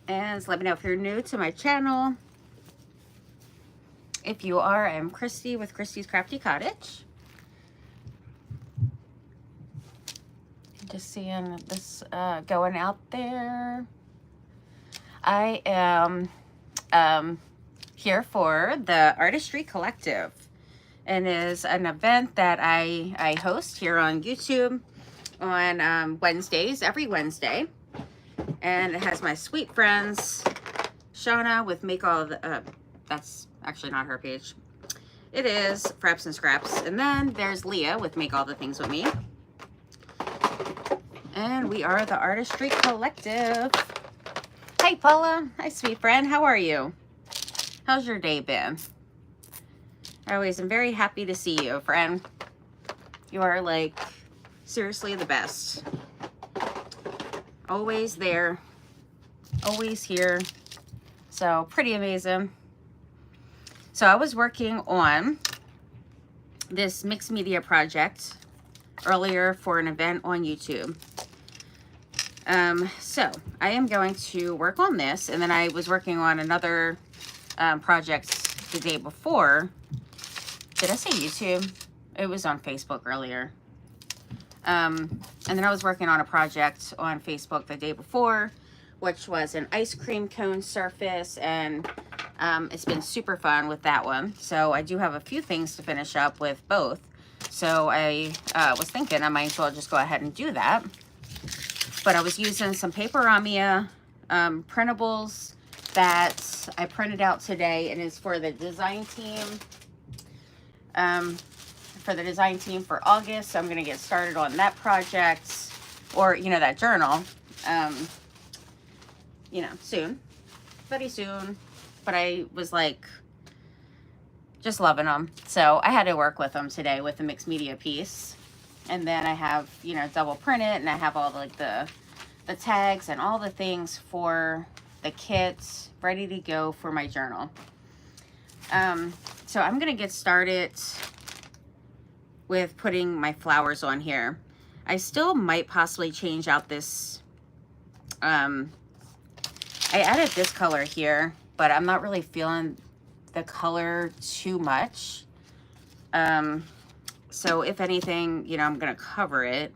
And let me know if you're new to my channel. If you are, I'm Kristy with Kristy's Crafty Cottage. Just seeing this going out there. I am here for the Artistry Collective, and is an event that I host here on YouTube on Wednesdays, every Wednesday. And it has my sweet friends Shauna with Make All of the that's actually not her page. It is Fraps and Scraps. And then there's Leah with Make All the Things With Me. And we are the Artistry Collective. Hi Paula. Hi sweet friend. How are you? How's your day been? I always am very happy to see you, friend. You are like seriously the best. Always there, always here. So pretty amazing. So I was working on this mixed media project earlier for an event on YouTube. So I am going to work on this, and then I was working on another project the day before. Did I say YouTube? It was on Facebook earlier. And then I was working on a project on Facebook the day before, which was an ice cream cone surface, and it's been super fun with that one. So I do have a few things to finish up with both. So I was thinking I might as well just go ahead and do that. But I was using some Paperamia printables that I printed out today, and is for the design team. For August. So I'm going to get started on that project, or, you know, that journal, you know, soon, very soon. But I was like, just loving them. So I had to work with them today with the mixed media piece. And then I have, you know, double print it, and I have all like the tags and all the things for the kit ready to go for my journal. So I'm going to get started with putting my flowers on here. I still might possibly change out this. I added this color here, but I'm not really feeling the color too much. So if anything, you know, I'm gonna cover it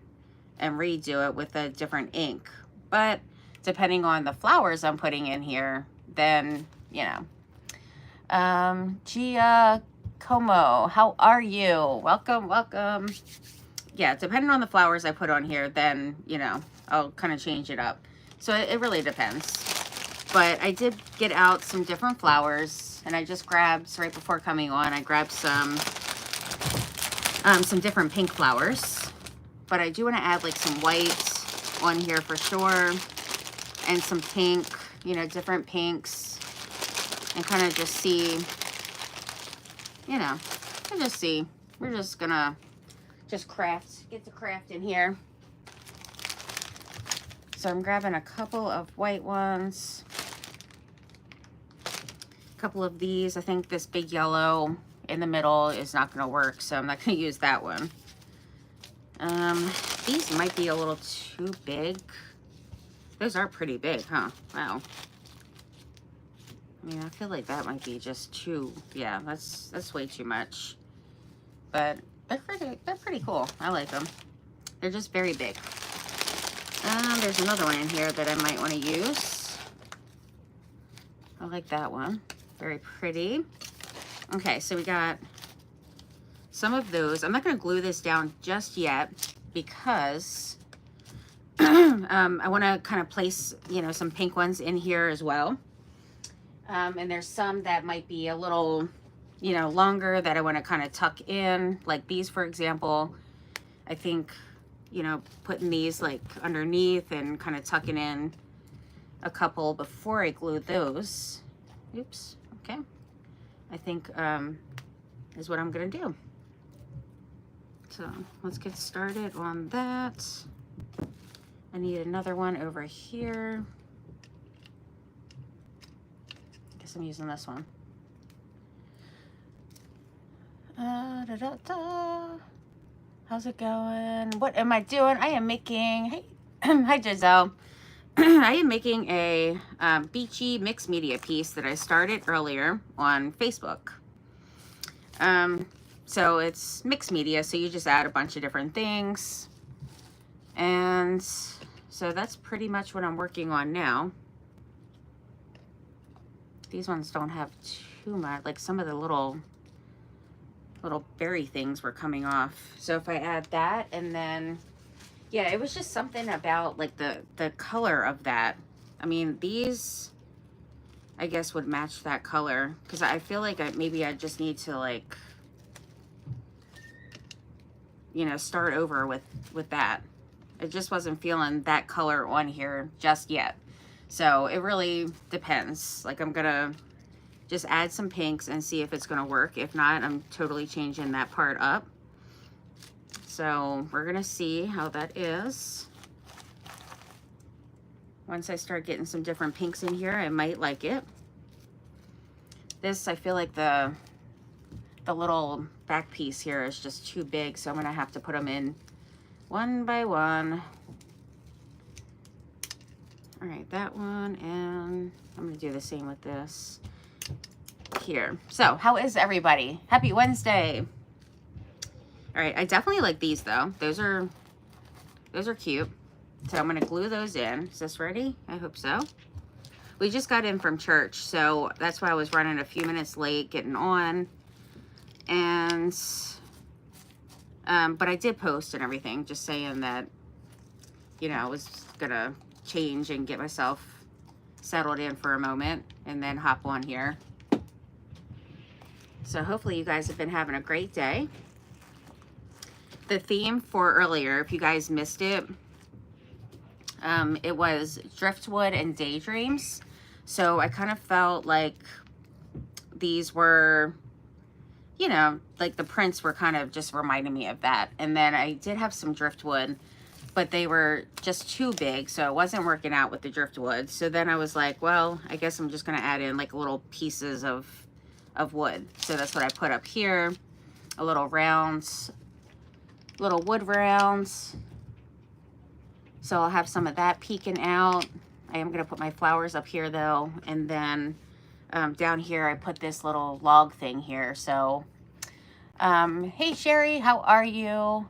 and redo it with a different ink. But depending on the flowers I'm putting in here, then, you know. Gia Como, how are you? Welcome, welcome. Yeah, depending on the flowers I put on here, then, you know, I'll kind of change it up. So it really depends. But I did get out some different flowers, and I just grabbed, right before coming on, I grabbed some different pink flowers. But I do want to add like some white on here for sure, and some pink, you know, different pinks, and kind of just see, you know, and just see. We're just gonna just get the craft in here. So I'm grabbing a couple of white ones, a couple of these. I think this big yellow in the middle is not gonna work, so I'm not gonna use that one. These might be a little too big. Those are pretty big, huh? Wow. I mean, I feel like that might be just too, yeah, that's way too much. But they're pretty cool. I like them. They're just very big. There's another one in here that I might want to use. I like that one. Very pretty. Okay, so we got some of those. I'm not going to glue this down just yet because I want to kind of place, you know, some pink ones in here as well. And there's some that might be a little, you know, longer that I want to kind of tuck in, like these, for example. I think, you know, putting these like underneath and kind of tucking in a couple before I glue those. Oops. Okay. I think is what I'm going to do. So let's get started on that. I need another one over here. I'm using this one. How's it going? What am I doing? I am making, hey, hi Giselle. I am making a beachy mixed media piece that I started earlier on Facebook. So it's mixed media, so you just add a bunch of different things. And so that's pretty much what I'm working on now. These ones don't have too much, like some of the little berry things were coming off. So if I add that, and then, yeah, it was just something about like the color of that. I mean, these, I guess, would match that color, because I feel like maybe I just need to, like, you know, start over with that. I just wasn't feeling that color on here just yet. So it really depends. Like, I'm gonna just add some pinks and see if it's gonna work. If not, I'm totally changing that part up. So we're gonna see how that is. Once I start getting some different pinks in here, I might like it. This, I feel like the little back piece here is just too big, so I'm gonna have to put them in one by one. All right, that one, and I'm gonna do the same with this here. So how is everybody? Happy Wednesday. All right, I definitely like these though. Those are cute. So I'm gonna glue those in. Is this ready? I hope so. We just got in from church, so that's why I was running a few minutes late getting on. And but I did post and everything, just saying that, you know, I was gonna change and get myself settled in for a moment and then hop on here. So hopefully you guys have been having a great day. The theme for earlier, if you guys missed it, it was driftwood and daydreams. So I kind of felt like these were, you know, like the prints were kind of just reminding me of that. And then I did have some driftwood, but they were just too big, so it wasn't working out with the driftwood. So then I was like, well, I guess I'm just gonna add in like little pieces of wood. So that's what I put up here, a little rounds, little wood rounds. So I'll have some of that peeking out. I am gonna put my flowers up here though, and then down here I put this little log thing here. So hey Sherry, how are you?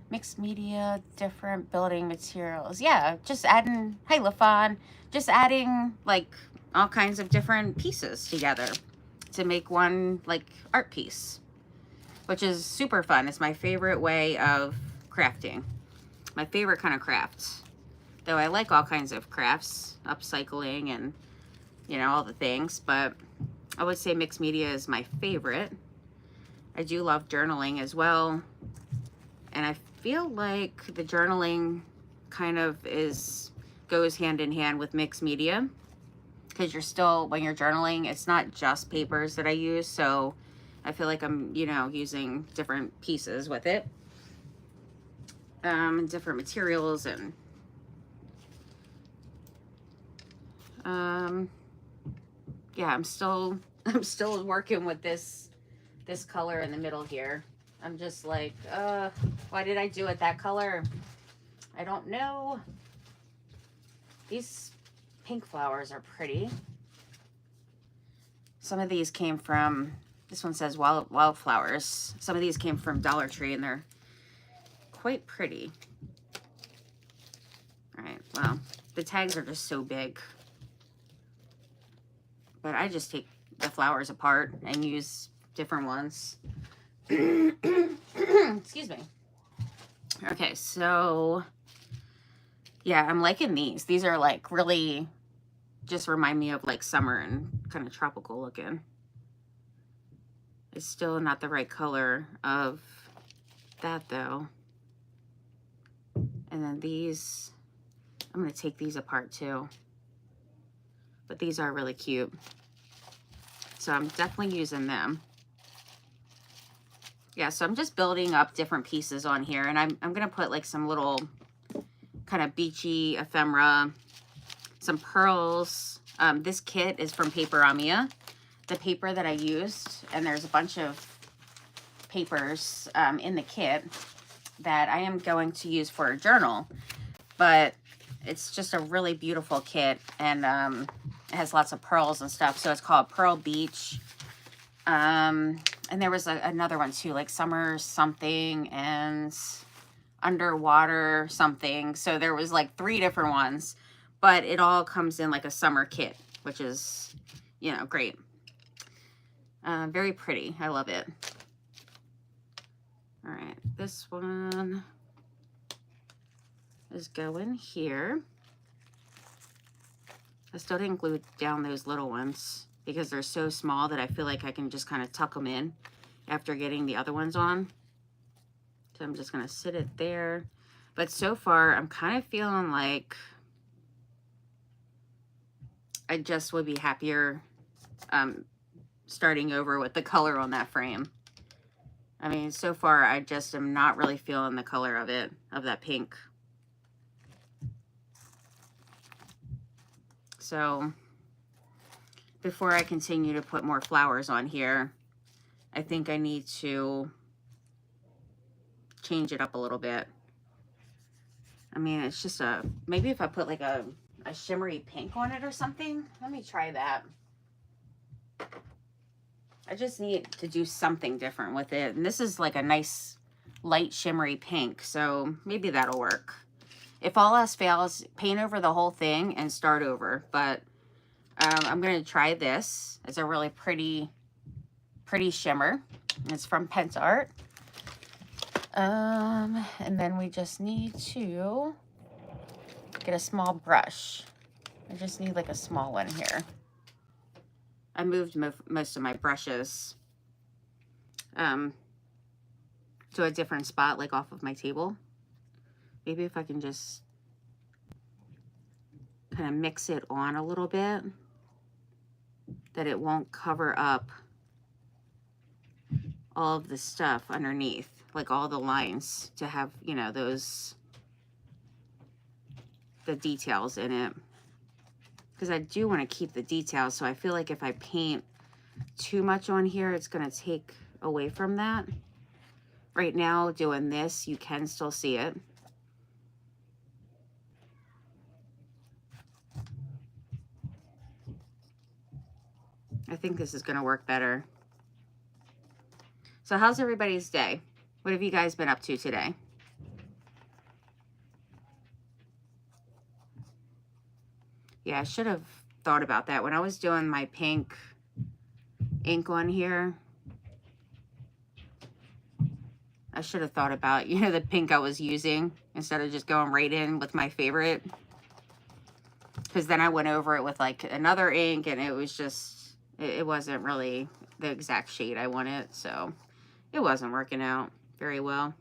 Mixed media, different building materials. Yeah, just adding, hi LaFawn, just adding like all kinds of different pieces together to make one like art piece, which is super fun. It's my favorite way of crafting, my favorite kind of crafts. Though I like all kinds of crafts, upcycling and, you know, all the things, but I would say mixed media is my favorite. I do love journaling as well. And I feel like the journaling kind of goes hand in hand with mixed media, because you're still, when you're journaling, it's not just papers that I use. So I feel like I'm, you know, using different pieces with it, different materials, and yeah, I'm still working with this color in the middle here. I'm just like, why did I do it that color? I don't know. These pink flowers are pretty. Some of these came from, this one says wildflowers. Some of these came from Dollar Tree, and they're quite pretty. All right, well, the tags are just so big. But I just take the flowers apart and use different ones. Excuse me. Okay, so yeah, I'm liking these. These are like really just remind me of like summer and kind of tropical looking. It's still not the right color of that though. And then these, I'm going to take these apart too. But these are really cute. So I'm definitely using them. Yeah, so I'm just building up different pieces on here, and I'm going to put like some little kind of beachy ephemera, some pearls. This kit is from Paper Amia, the paper that I used, and there's a bunch of papers in the kit that I am going to use for a journal. But It's just a really beautiful kit, and it has lots of pearls and stuff. So it's called Pearl Beach. And there was another one too, like Summer something and Underwater something. So there was like 3 different ones, but it all comes in like a summer kit, which is, you know, great. Very pretty. I love it. All right, this one is going here. I still didn't glue down those little ones because they're so small that I feel like I can just kind of tuck them in after getting the other ones on. So I'm just going to sit it there. But so far, I'm kind of feeling like I just would be happier starting over with the color on that frame. I mean, so far, I just am not really feeling the color of it, of that pink. So before I continue to put more flowers on here, I think I need to change it up a little bit. I mean, it's just maybe if I put like a shimmery pink on it or something. Let me try that. I just need to do something different with it. And this is like a nice light shimmery pink, so maybe that'll work. If all else fails, paint over the whole thing and start over. But I'm going to try this. It's a really pretty shimmer. It's from PentsArt. And then we just need to get a small brush. I just need like a small one here. I moved most of my brushes to a different spot, like off of my table. Maybe if I can just kind of mix it on a little bit, that it won't cover up all of the stuff underneath, like all the lines, to have, you know, the details in it. Because I do want to keep the details, so I feel like if I paint too much on here, it's going to take away from that. Right now, doing this, you can still see it. I think this is going to work better. So how's everybody's day? What have you guys been up to today? Yeah, I should have thought about that. When I was doing my pink ink on here, I should have thought about, you know, the pink I was using instead of just going right in with my favorite. Because then I went over it with like another ink and it was just, it wasn't really the exact shade I wanted. So it wasn't working out very well.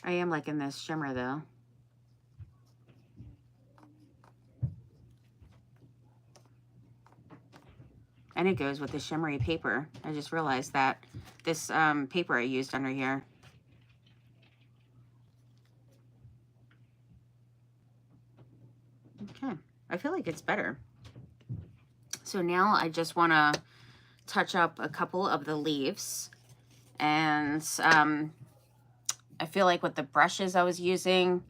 I am liking this shimmer though. And it goes with the shimmery paper. I just realized that this paper I used under here. Okay, I feel like it's better. So now I just want to touch up a couple of the leaves. And I feel like with the brushes I was using,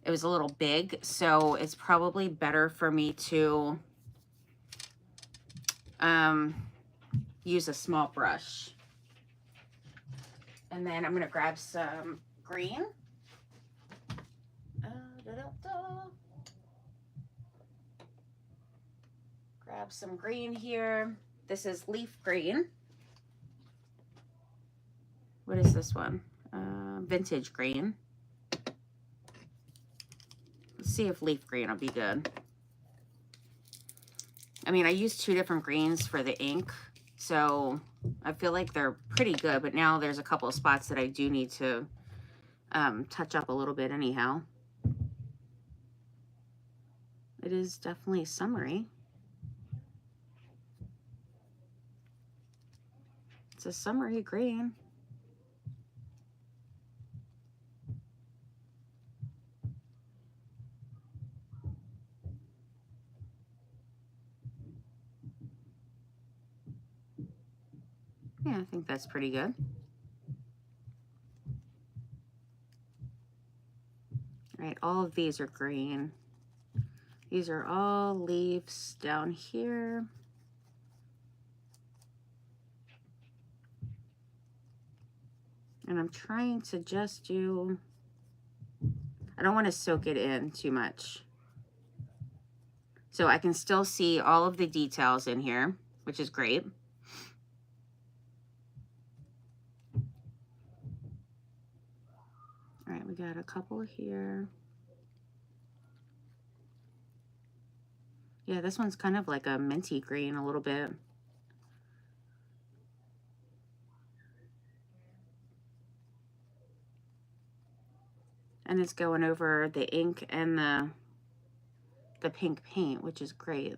it was a little big. So it's probably better for me to use a small brush. And then I'm going to grab some green. Grab some green here. This is leaf green. What is this one? Vintage green. Let's see if leaf green will be good. I mean, I used 2 different greens for the ink, so I feel like they're pretty good, but now there's a couple of spots that I do need to touch up a little bit anyhow. It is definitely summery. It's a summery green. Yeah, I think that's pretty good. right, all of these are green. These are all leaves down here. And I'm trying to just do, I don't want to soak it in too much. So I can still see all of the details in here, which is great. All right, we got a couple here. Yeah, this one's kind of like a minty green a little bit. And it's going over the ink and the pink paint, which is great.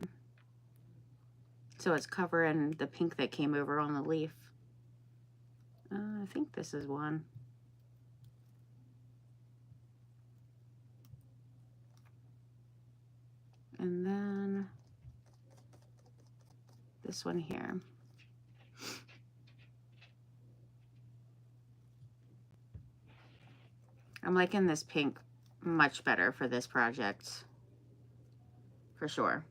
So it's covering the pink that came over on the leaf. I think this is one. And then this one here. I'm liking this pink much better for this project, for sure.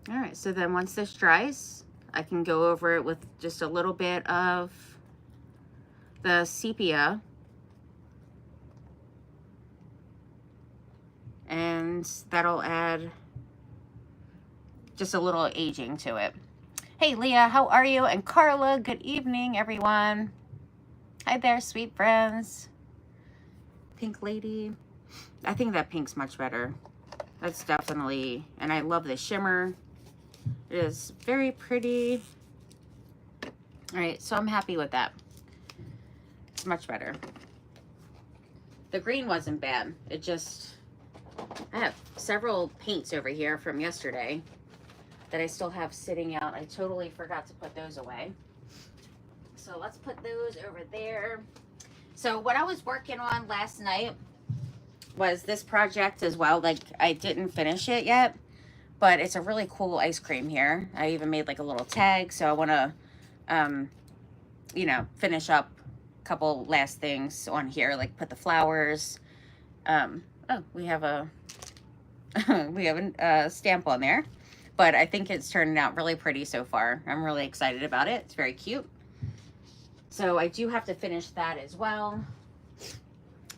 All right, so then once this dries, I can go over it with just a little bit of the sepia. And that'll add just a little aging to it. Hey, Leah, how are you? And Carla, good evening, everyone. Hi there, sweet friends. Pink lady. I think that pink's much better. That's definitely, and I love the shimmer. It is very pretty. All right, so I'm happy with that. It's much better. The green wasn't bad. It just, I have several paints over here from yesterday that I still have sitting out. I totally forgot to put those away. So let's put those over there. So what I was working on last night was this project as well. Like, I didn't finish it yet, but it's a really cool ice cream here. I even made like a little tag. So I want to, you know, finish up a couple last things on here, like put the flowers. Oh, we have a, we have a stamp on there. But I think it's turning out really pretty so far. I'm really excited about it. It's very cute. So I do have to finish that as well.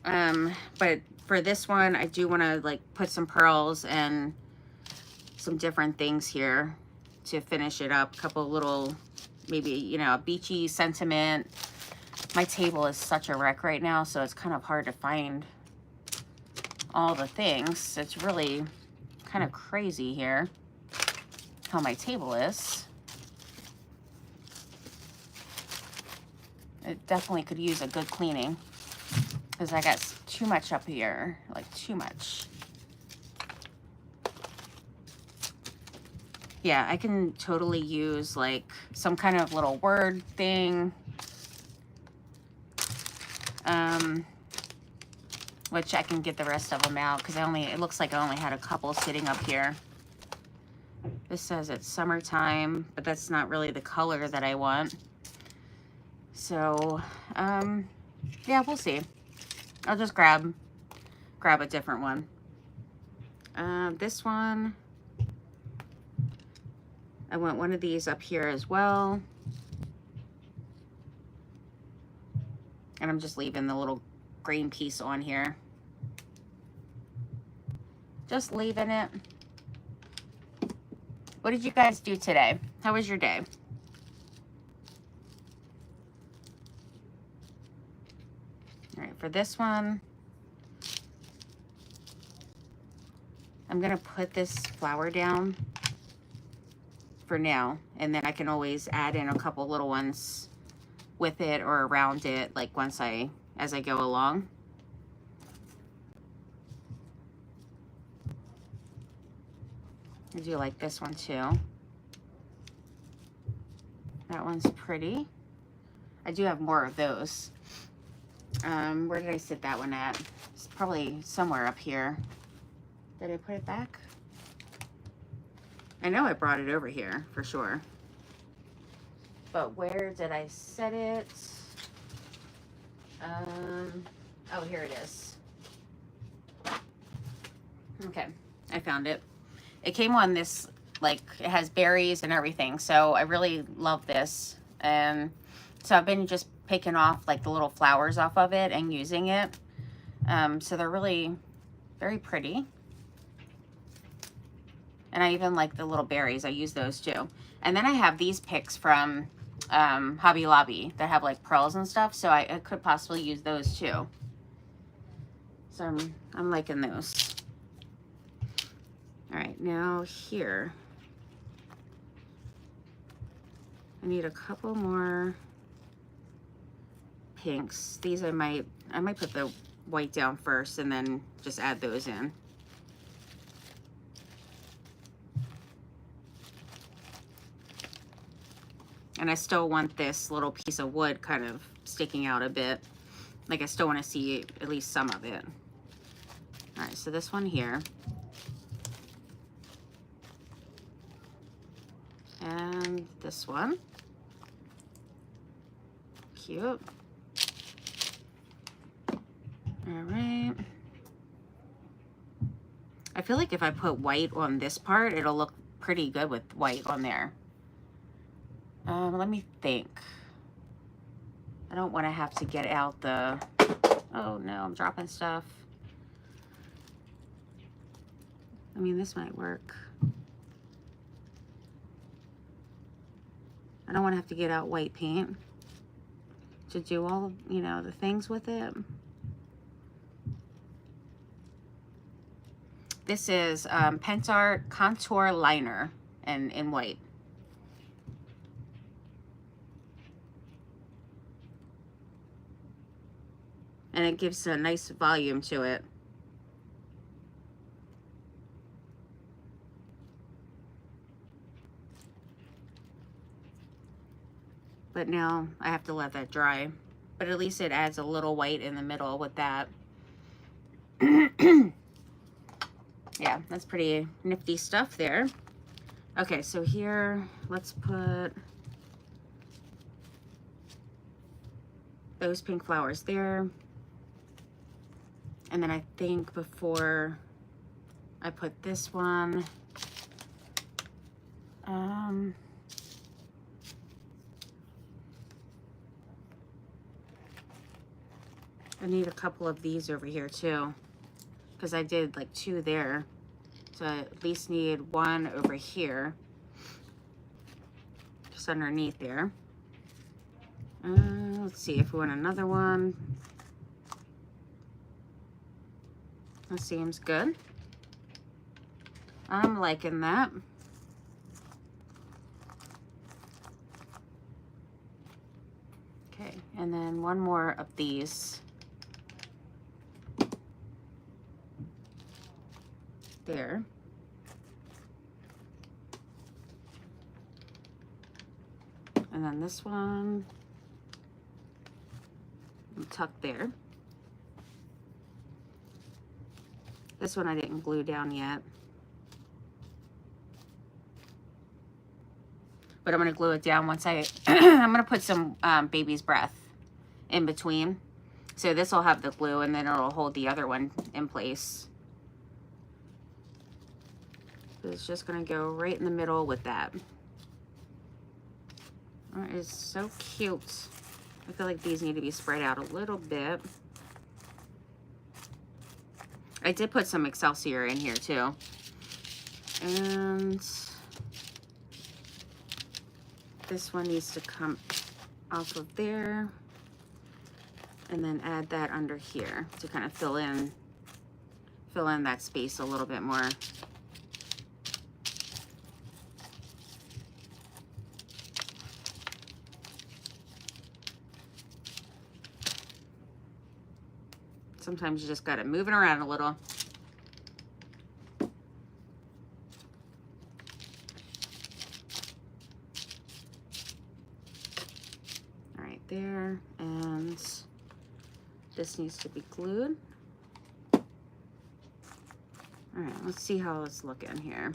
But for this one, I do want to like put some pearls and some different things here to finish it up. A couple little, maybe, you know, a beachy sentiment. My table is such a wreck right now, so it's kind of hard to find all the things. It's really kind of crazy here how my table is. It definitely could use a good cleaning because I got too much up here, like too much. Yeah, I can totally use like some kind of little word thing, which I can get the rest of them out because it looks like I only had a couple sitting up here. This says it's summertime, but that's not really the color that I want. So, yeah, we'll see. I'll just grab a different one. This one, I want one of these up here as well. And I'm just leaving the little green piece on here. Just leaving it. What did you guys do today? How was your day? All right, for this one, I'm gonna put this flower down for now, and then I can always add in a couple little ones with it or around it, like as I go along. I do like this one too. That one's pretty. I do have more of those. Where did I sit that one at? It's probably somewhere up here. Did I put it back? I know I brought it over here for sure. but where did I set it? Oh, here it is. Okay, I found it. It came on this, like, it has berries and everything, so I really love this. And so I've been just picking off, like, the little flowers off of it and using it. So they're really very pretty. And I even like the little berries. I use those too. And then I have these picks from Hobby Lobby that have like pearls and stuff, so I could possibly use those too. So I'm liking those. All right, now here, I need a couple more pinks. These I might put the white down first and then just add those in. And I still want this little piece of wood kind of sticking out a bit. Like I still want to see at least some of it. All right, so this one here. And this one. Cute. All right. I feel like if I put white on this part, it'll look pretty good with white on there. Let me think. I don't want to have to get out the... Oh no, I'm dropping stuff. I mean, this might work. I don't want to have to get out white paint to do all, you know, the things with it. This is Pentart Contour Liner in white. And it gives a nice volume to it. But now I have to let that dry. But at least it adds a little white in the middle with that. Yeah, that's pretty nifty stuff there. Okay, so here, let's put those pink flowers there. And then I think before I put this one, I need a couple of these over here too, because I did like 2 there. So I at least need 1 over here, just underneath there. Let's see if we want another one. That seems good. I'm liking that. Okay, and then 1 more of these. There. And then this one, tuck there. This one I didn't glue down yet. But I'm going to glue it down once I... I'm going to put some baby's breath in between. So this will have the glue and then it'll hold the other one in place. It's just going to go right in the middle with that. That is so cute. I feel like these need to be spread out a little bit. I did put some Excelsior in here too. And this one needs to come off of there. And then add that under here to kind of fill in that space a little bit more. Sometimes you just got to move it around a little. All right, there. And this needs to be glued. All right, let's see how it's looking here.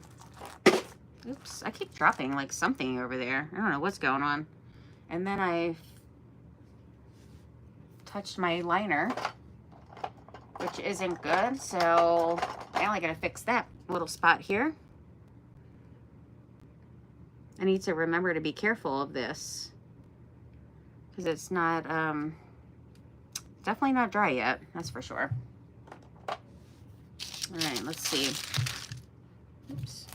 Oops, I keep dropping like something over there. I don't know what's going on. And then I touched my liner, which isn't good. So I only gotta fix that little spot here. I need to remember to be careful of this because it's not, definitely not dry yet. That's for sure. All right, let's see. Oops.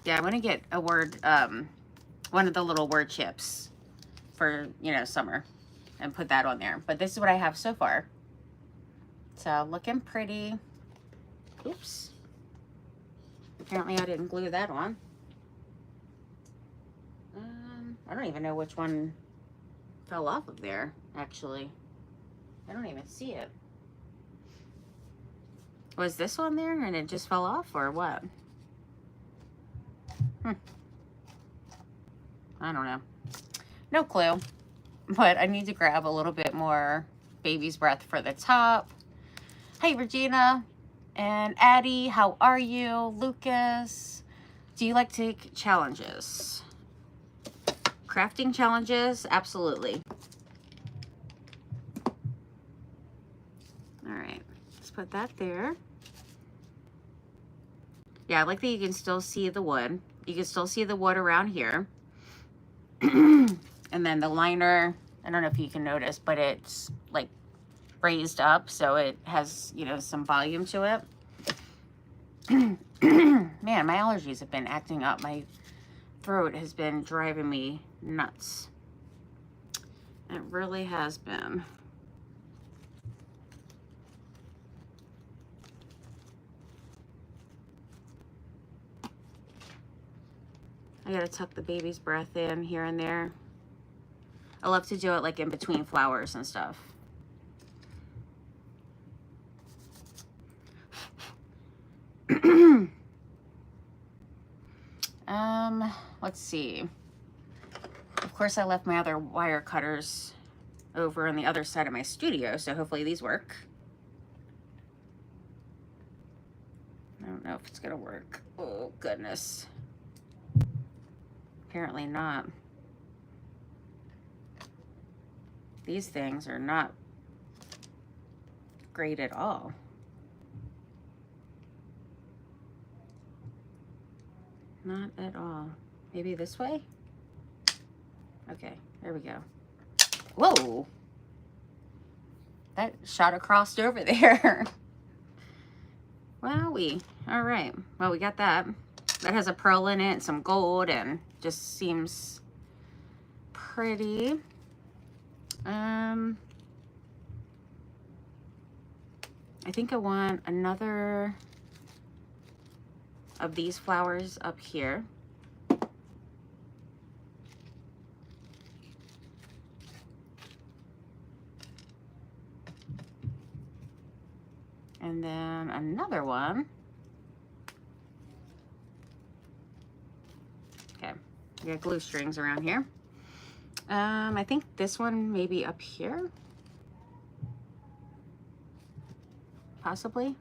Yeah, I'm gonna get a word, one of the little word chips for, you know, summer and put that on there. But this is what I have so far. So looking pretty. Oops. Apparently I didn't glue that on. I don't even know which one fell off of there, actually. I don't even see it. Was this one there and it just fell off or what? I don't know. No clue. But I need to grab a little bit more baby's breath for the top. Hey, Regina and Addie, how are you? Lucas, do you like to take challenges? Crafting challenges? Absolutely. All right, let's put that there. Yeah, I like that you can still see the wood. You can still see the wood around here. And then the liner, I don't know if you can notice, but it's like raised up, so it has, you know, some volume to it. Man, my allergies have been acting up. My throat has been driving me nuts. It really has been. I gotta tuck the baby's breath in here and there. I love to do it like in between flowers and stuff. Let's see. Of course, I left my other wire cutters over on the other side of my studio, so hopefully these work. I don't know if it's gonna work. Oh, goodness. Apparently not. These things are not great at all. Not at all. Maybe this way? Okay, there we go. Whoa! That shot across over there. Wowee. All right. Well, we got that. That has a pearl in it, some gold, and just seems pretty. I think I want another of these flowers up here. And then another one. Okay, we got glue strings around here. I think this one may be up here. Possibly.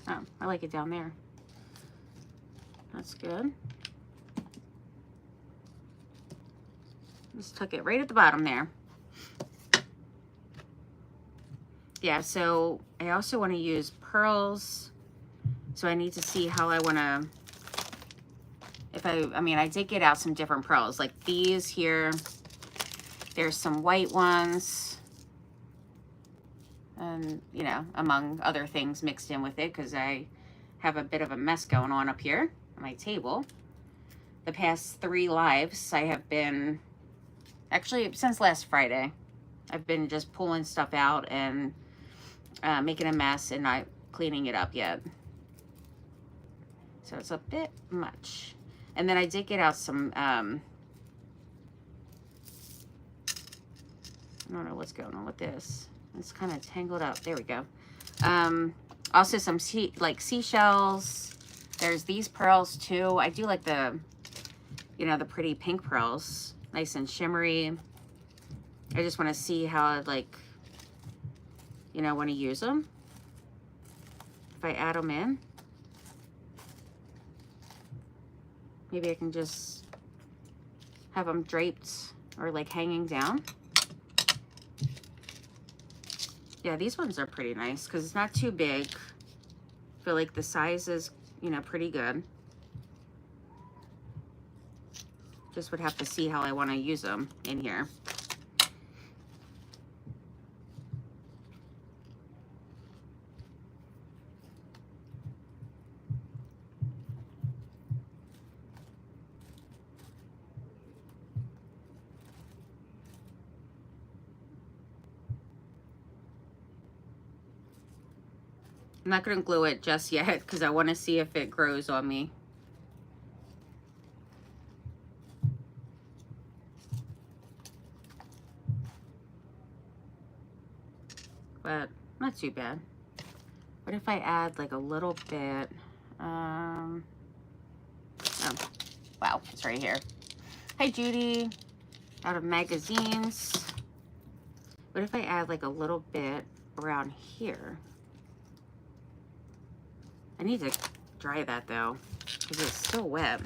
Oh, I like it down there. That's good. Just tuck it right at the bottom there. Yeah, so I also want to use pearls. So I need to see how I want to, if I mean, I did get out some different pearls, like these here. There's some white ones. And, you know, among other things mixed in with it, because I have a bit of a mess going on up here on my table. The past 3 lives, I have been, actually since last Friday, I've been just pulling stuff out and making a mess and not cleaning it up yet. So it's a bit much. And then I did get out some, I don't know what's going on with this. It's kind of tangled up. There we go. Also some seashells. There's these pearls too. I do like the, you know, the pretty pink pearls. Nice and shimmery. I just want to see how I'd like, you know, want to use them. if I add them in. Maybe I can just have them draped or like hanging down. Yeah, these ones are pretty nice because it's not too big. I feel like the size is, you know, pretty good. Just would have to see how I want to use them in here. I'm not going to glue it just yet because I want to see if it grows on me. But not too bad. What if I add like a little bit? Oh, wow, it's right here. Hi, Judy. Out of magazines. What if I add like a little bit around here? I need to dry that though, because it's still wet.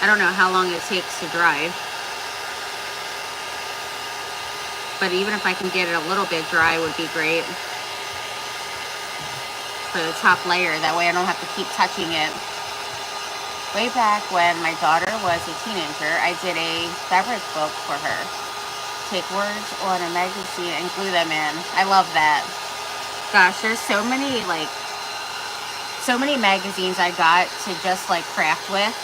I don't know how long it takes to dry. But even if I can get it a little bit dry would be great. For the top layer, that way I don't have to keep touching it. Way back when my daughter was a teenager, I did a fabric book for her. Take words on a magazine and glue them in. I love that. Gosh, there's so many magazines I got to just like craft with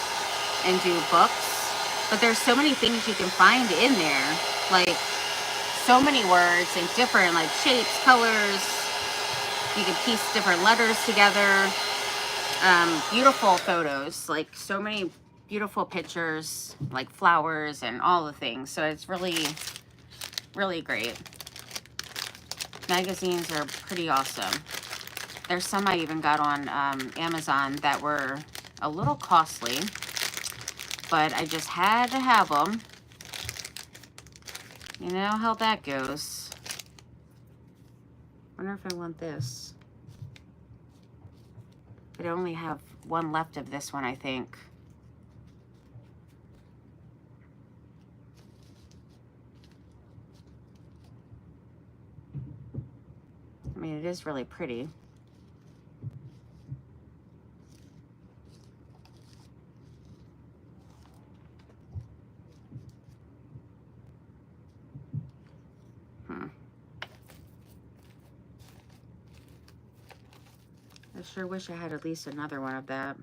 and do books. But there's so many things you can find in there. Like so many words and different like shapes, colors. You can piece different letters together. Beautiful photos, like so many beautiful pictures, like flowers and all the things. So it's really, really great. Magazines are pretty awesome. There's some I even got on Amazon that were a little costly, but I just had to have them. You know how that goes. I wonder if I want this. I only have one left of this one, I think. I mean, it is really pretty. I sure wish I had at least another one of that.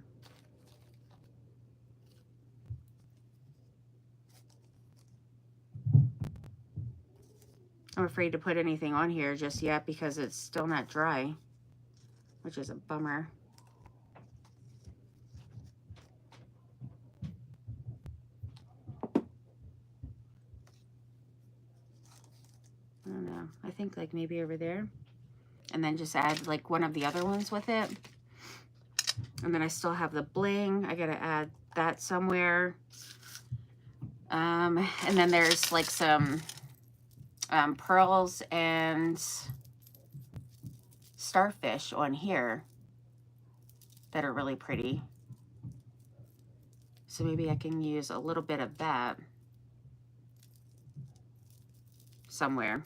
I'm afraid to put anything on here just yet because it's still not dry, which is a bummer. I don't know. I think like maybe over there. And then just add like one of the other ones with it. And then I still have the bling. I gotta add that somewhere. And then there's like some pearls and starfish on here that are really pretty. So maybe I can use a little bit of that somewhere.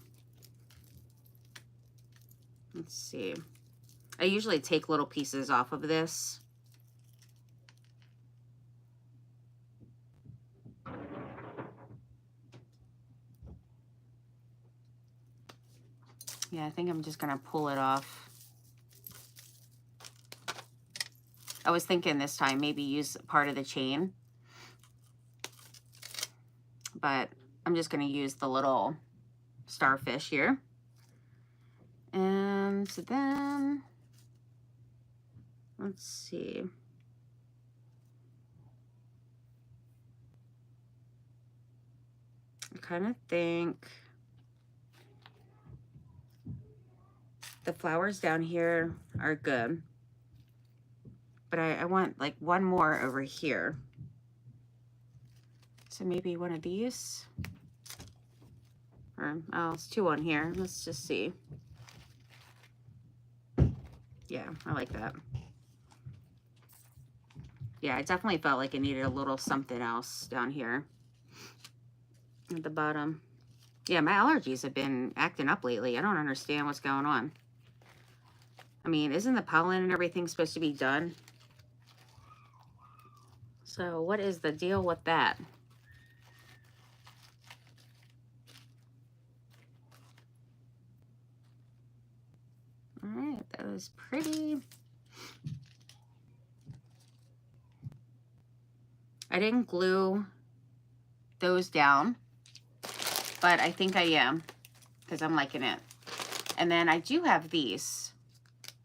Let's see. I usually take little pieces off of this. Yeah, I think I'm just gonna pull it off. I was thinking this time maybe use part of the chain, but I'm just gonna use the little starfish here. And then, let's see. I kind of think the flowers down here are good. But I want like one more over here. So maybe one of these. Or, oh, it's two on here. Let's just see. Yeah, I like that. Yeah, I definitely felt like it needed a little something else down here at the bottom. Yeah, my allergies have been acting up lately. I don't understand what's going on. I mean, isn't the pollen and everything supposed to be done? So what is the deal with that? All right, that was pretty. I didn't glue those down, but I think I am because I'm liking it. And then I do have these,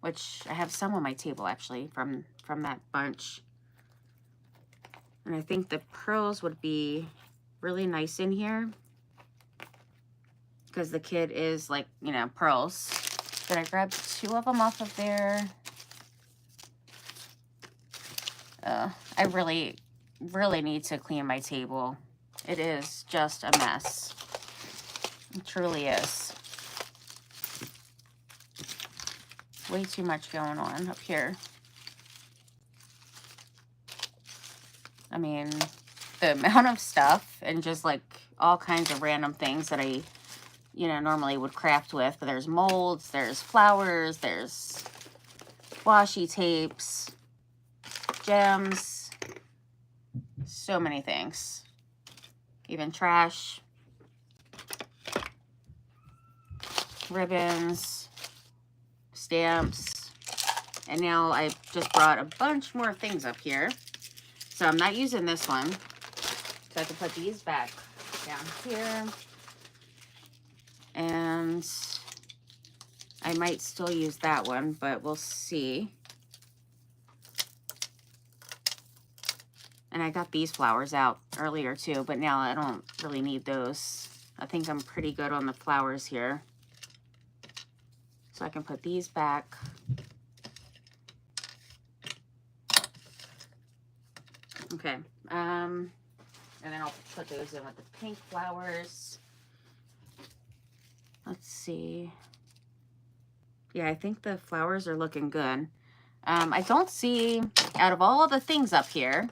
which I have some on my table actually from that bunch. And I think the pearls would be really nice in here because the kid is like, you know, pearls. But I grabbed two of them off of there. I really need to clean my table. It is just a mess. It truly is. Way too much going on up here. I mean, the amount of stuff and just like all kinds of random things that I, you know, normally would craft with. But there's molds, there's flowers, there's washi tapes, gems, so many things. Even trash, ribbons, stamps, and now I just brought a bunch more things up here. So I'm not using this one. So I can put these back down here. And I might still use that one, but we'll see. And I got these flowers out earlier too, but now I don't really need those. I think I'm pretty good on the flowers here. So I can put these back. Okay. And then I'll put those in with the pink flowers. Let's see. Yeah, I think the flowers are looking good. I don't see, out of all the things up here,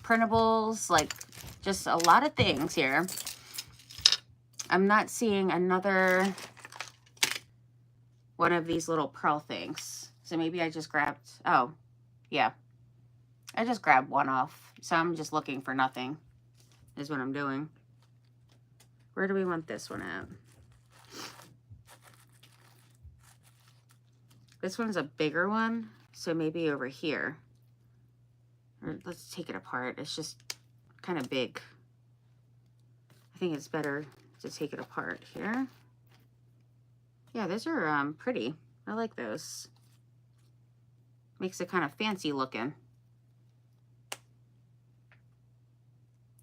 printables, like just a lot of things here, I'm not seeing another one of these little pearl things. So maybe I just grabbed, oh, yeah. I just grabbed one off. So I'm just looking for nothing, is what I'm doing. Where do we want this one at? This one's a bigger one, so maybe over here. Or let's take it apart. It's just kind of big. I think it's better to take it apart here. Yeah, those are pretty. I like those. Makes it kind of fancy looking.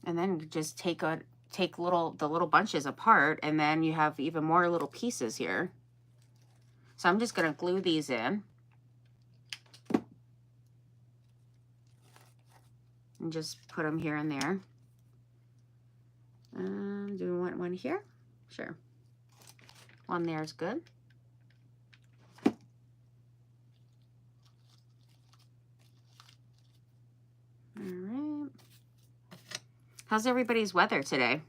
And then just take the little bunches apart, and then you have even more little pieces here. So I'm just going to glue these in. And just put them here and there. Do we want one here? Sure. One there is good. All right. How's everybody's weather today?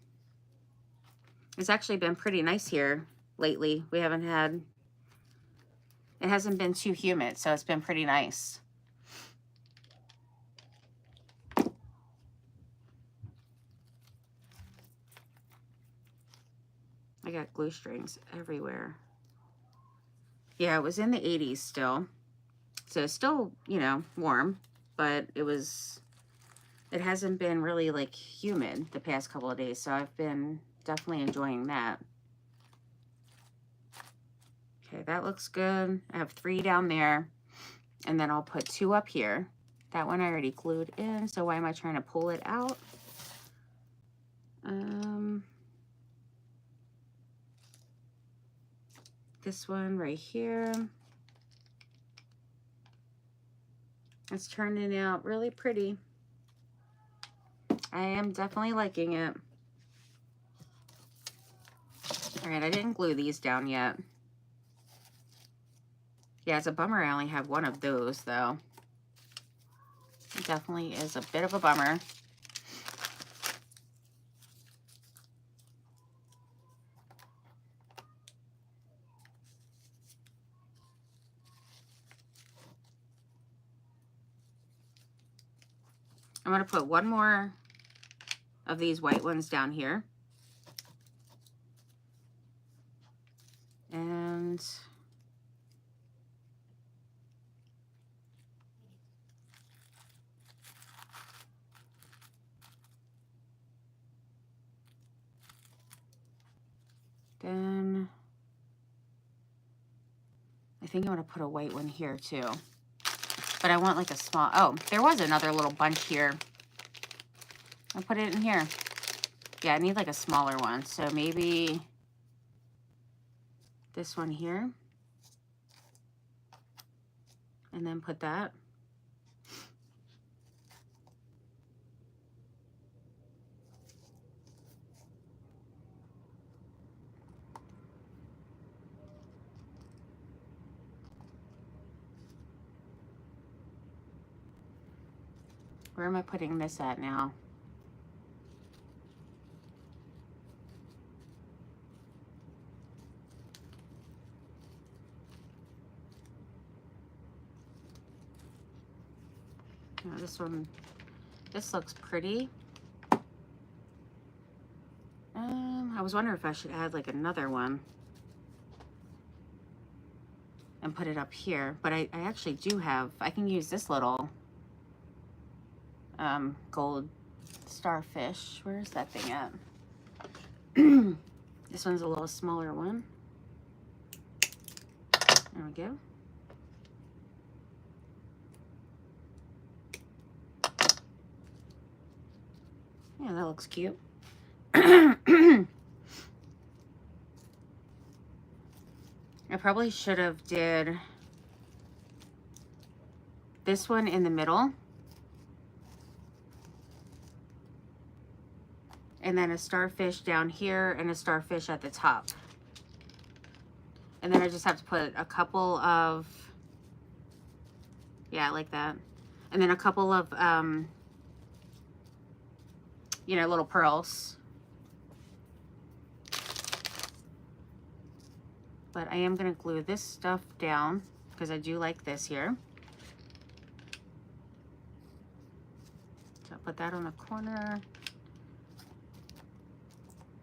It's actually been pretty nice here lately. We haven't had, it hasn't been too humid, so it's been pretty nice. I got glue strings everywhere. Yeah, it was in the 80s still. So it's still, you know, warm, but it hasn't been really like humid the past couple of days. So I've been definitely enjoying that. Okay, that looks good. I have 3 down there, and then I'll put 2 up here. That one I already glued in, so why am I trying to pull it out? This one right here. It's turning out really pretty. I am definitely liking it. All right, I didn't glue these down yet. Yeah, it's a bummer I only have one of those, though. It definitely is a bit of a bummer. I'm going to put one more of these white ones down here. And then I think I'm going to put a white one here too. But I want like a small, oh, there was another little bunch here. I'll put it in here. Yeah, I need like a smaller one. So maybe this one here. And then put that. Where am I putting this at now? Oh, this one, this looks pretty. I was wondering if I should add like another one and put it up here, but I actually do have, I can use this little gold starfish. Where's that thing at? This one's a little smaller one. There we go. Yeah, that looks cute. I probably should have did this one in the middle. And then a starfish down here and a starfish at the top. And then I just have to put a couple of, yeah, like that. And then a couple of, you know, little pearls. But I am gonna glue this stuff down because I do like this here. So I'll put that on the corner.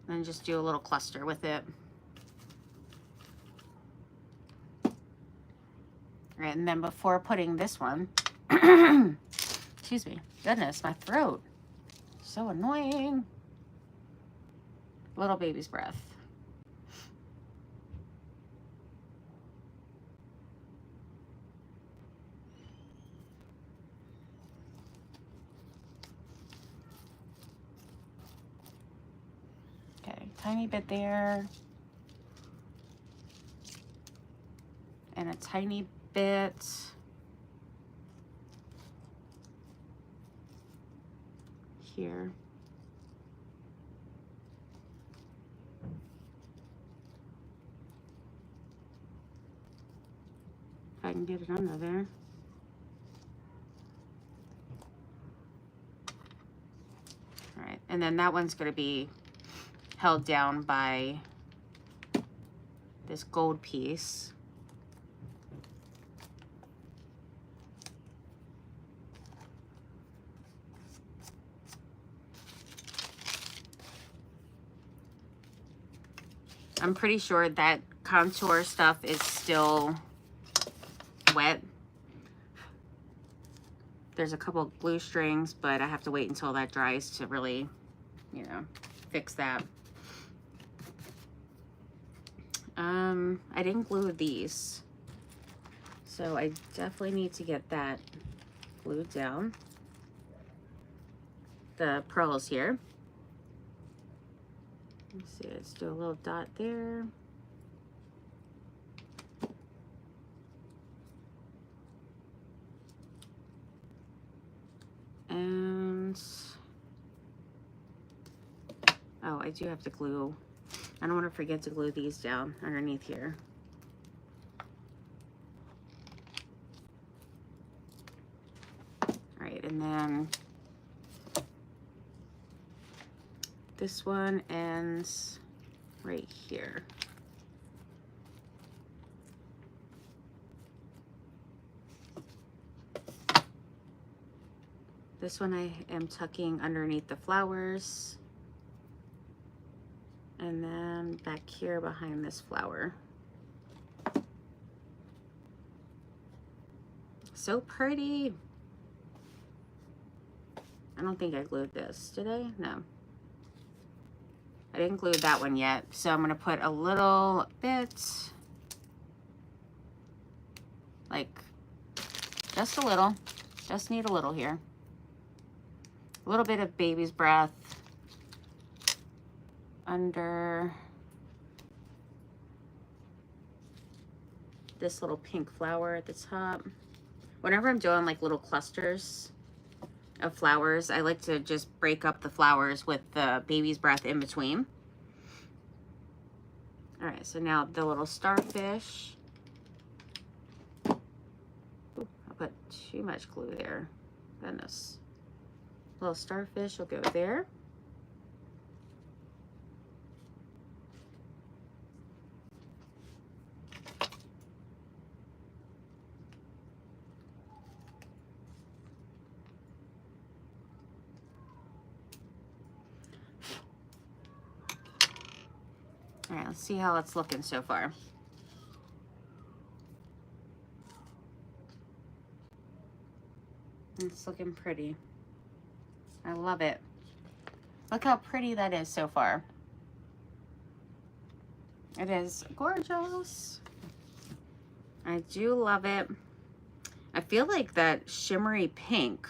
And just do a little cluster with it. All right, and then before putting this one, excuse me, goodness, my throat, so annoying. Little baby's breath. Okay, tiny bit there. And a tiny bit here. If I can get it under there. All right, and then that one's gonna be held down by this gold piece. I'm pretty sure that contour stuff is still wet. There's a couple glue strings, but I have to wait until that dries to really, you know, fix that. I didn't glue these, so I definitely need to get that glued down. The pearls here. Let's see, let's do a little dot there. And oh, I do have to glue. I don't want to forget to glue these down underneath here. All right, and then this one ends right here. This one I am tucking underneath the flowers. And then back here behind this flower. So pretty. I don't think I glued this, did I? No. I didn't glue that one yet. So I'm gonna put a little bit, like just a little, just need a little here. A little bit of baby's breath under this little pink flower at the top. Whenever I'm doing like little clusters of flowers, I like to just break up the flowers with the baby's breath in between. All right, so now the little starfish. Ooh, I put too much glue there. Goodness. Little starfish will go there. All right, let's see how it's looking so far. It's looking pretty. I love it. Look how pretty that is so far. It is gorgeous. I do love it. I feel like that shimmery pink,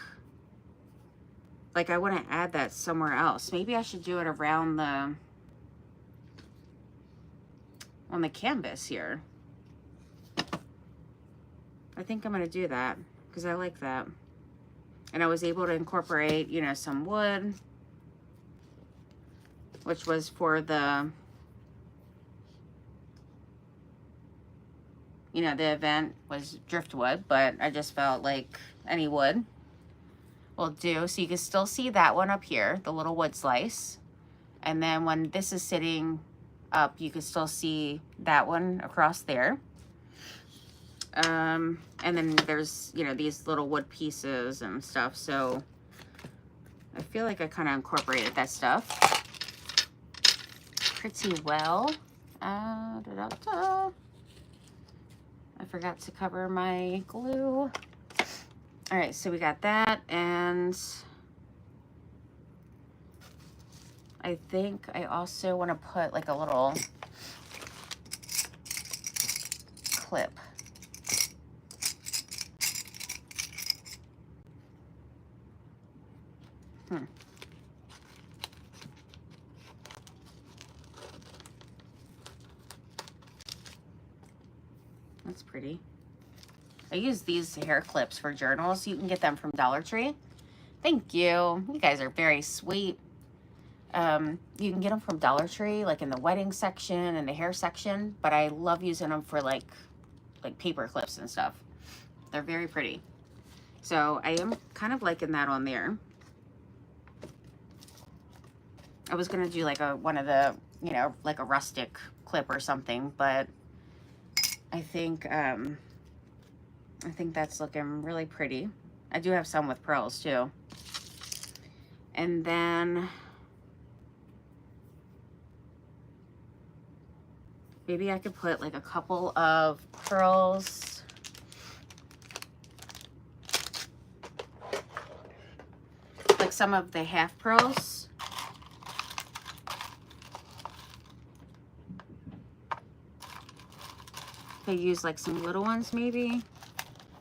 like I want to add that somewhere else. Maybe I should do it around the, on the canvas here. I think I'm going to do that because I like that. And I was able to incorporate, you know, some wood, which was for the, you know, the event was driftwood, but I just felt like any wood will do. So you can still see that one up here, the little wood slice. And then when this is sitting up, you can still see that one across there. And then there's, you know, these little wood pieces and stuff. So I feel like I kind of incorporated that stuff pretty well. I forgot to cover my glue. All right, so we got that, and I think I also want to put like a little clip. That's pretty. I use these hair clips for journals. You can get them from Dollar Tree. Thank you. You guys are very sweet. You can get them from Dollar Tree, like in the wedding section and the hair section, but I love using them for like paper clips and stuff. They're very pretty. So I am kind of liking that on there. I was gonna do like one of the, you know, like a rustic clip or something, but I think that's looking really pretty. I do have some with pearls too. And then maybe I could put like a couple of pearls. Like some of the half pearls. I use like some little ones maybe.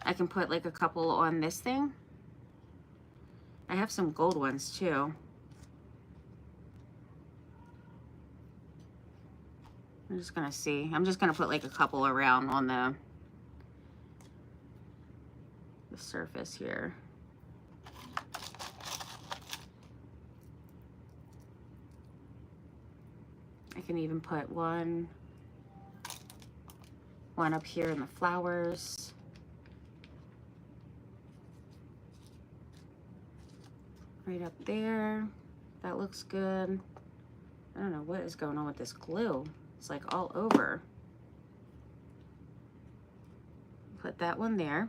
I can put like a couple on this thing. I have some gold ones too. I'm just gonna see. I'm just gonna put like a couple around on the surface here. I can even put one up here in the flowers. Right up there. That looks good. I don't know what is going on with this glue. It's like all over. Put that one there.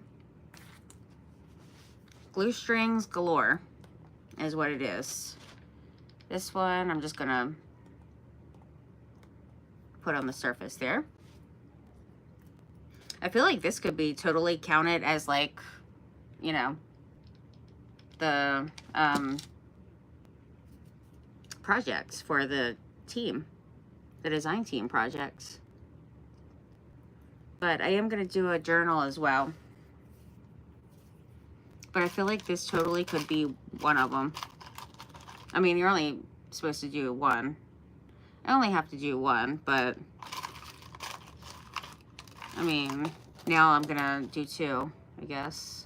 Glue strings galore is what it is. This one I'm just gonna put on the surface there. I feel like this could be totally counted as like, you know, the projects for the team, the design team projects. But I am going to do a journal as well. But I feel like this totally could be one of them. I mean, you're only supposed to do one. I only have to do one, but I mean, now I'm going to do two, I guess.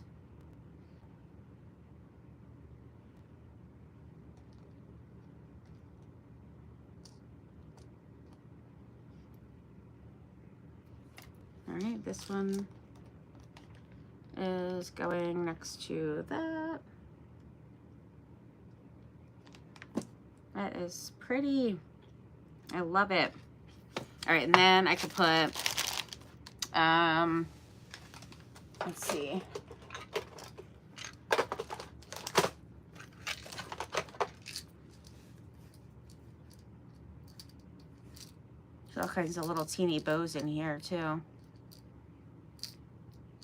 All right, this one is going next to that. That is pretty. I love it. All right, and then I could put, let's see. There's all kinds of little teeny bows in here too.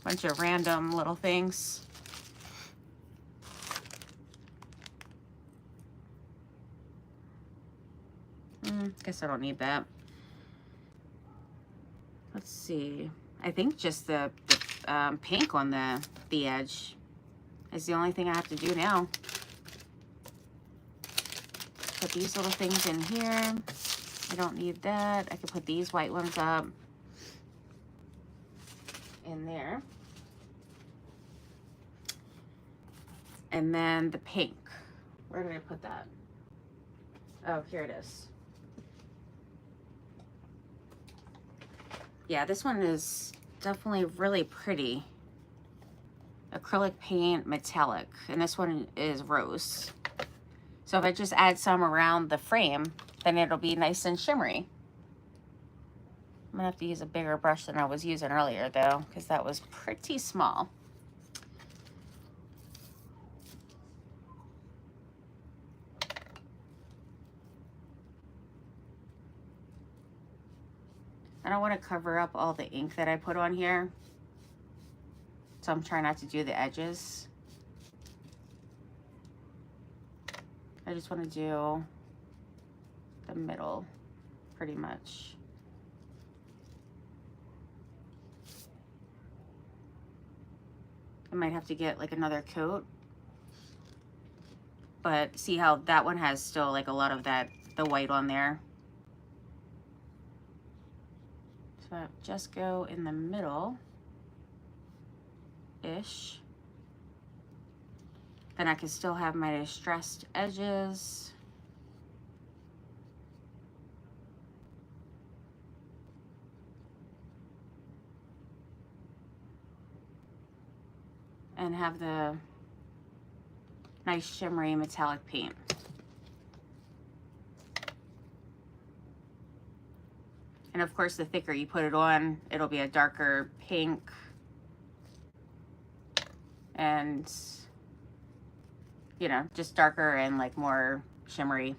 Bunch of random little things. Guess I don't need that. Let's see. I think just the pink on the edge is the only thing I have to do now. Put these little things in here. I don't need that. I can put these white ones up in there. And then the pink. Where did I put that? Oh, here it is. Yeah, this one is definitely really pretty. Acrylic paint, metallic. And this one is rose. So if I just add some around the frame, then it'll be nice and shimmery. I'm gonna have to use a bigger brush than I was using earlier though, because that was pretty small. I don't want to cover up all the ink that I put on here, so I'm trying not to do the edges. I just want to do the middle pretty much. I might have to get like another coat, but see how that one has still like a lot of that, the white on there. So just go in the middle-ish. Then I can still have my distressed edges. And have the nice shimmery metallic paint. And of course, the thicker you put it on, it'll be a darker pink. And, you know, just darker and like more shimmery.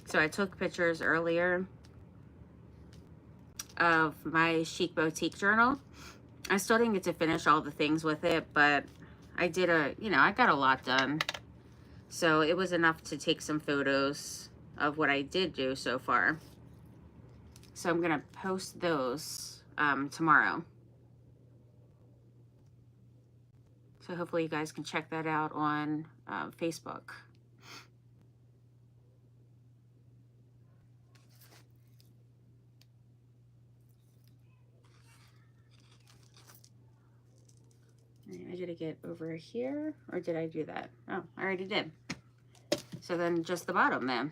So I took pictures earlier of my Chic Boutique journal. I still didn't get to finish all the things with it, but I did I got a lot done. So it was enough to take some photos of what I did do so far. So I'm gonna post those tomorrow. So hopefully you guys can check that out on Facebook. Right, I gotta get over here, or did I do that? Oh, I already did. So then just the bottom then.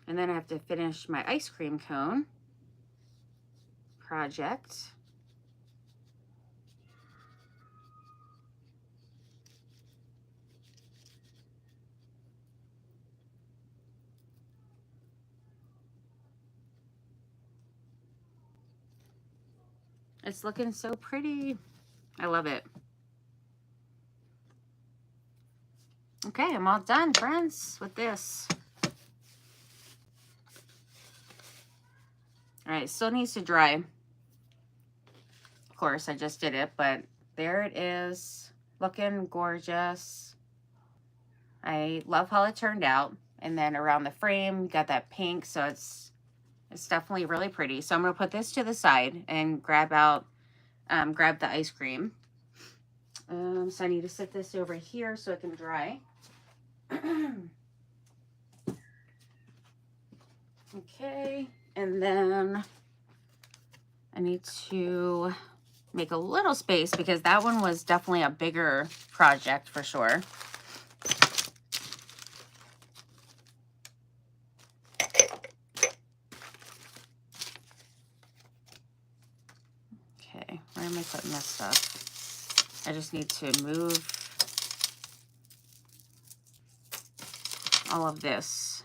And then I have to finish my ice cream cone project. It's looking so pretty. I love it. Okay, I'm all done, friends, with this. All right, still needs to dry. Of course, I just did it, but there it is, looking gorgeous. I love how it turned out. And then around the frame, you got that pink, so it's definitely really pretty. So I'm gonna put this to the side and grab the ice cream. So I need to set this over here so it can dry. Okay, and then I need to make a little space because that one was definitely a bigger project for sure. Okay, where am I putting this stuff? I just need to move all of this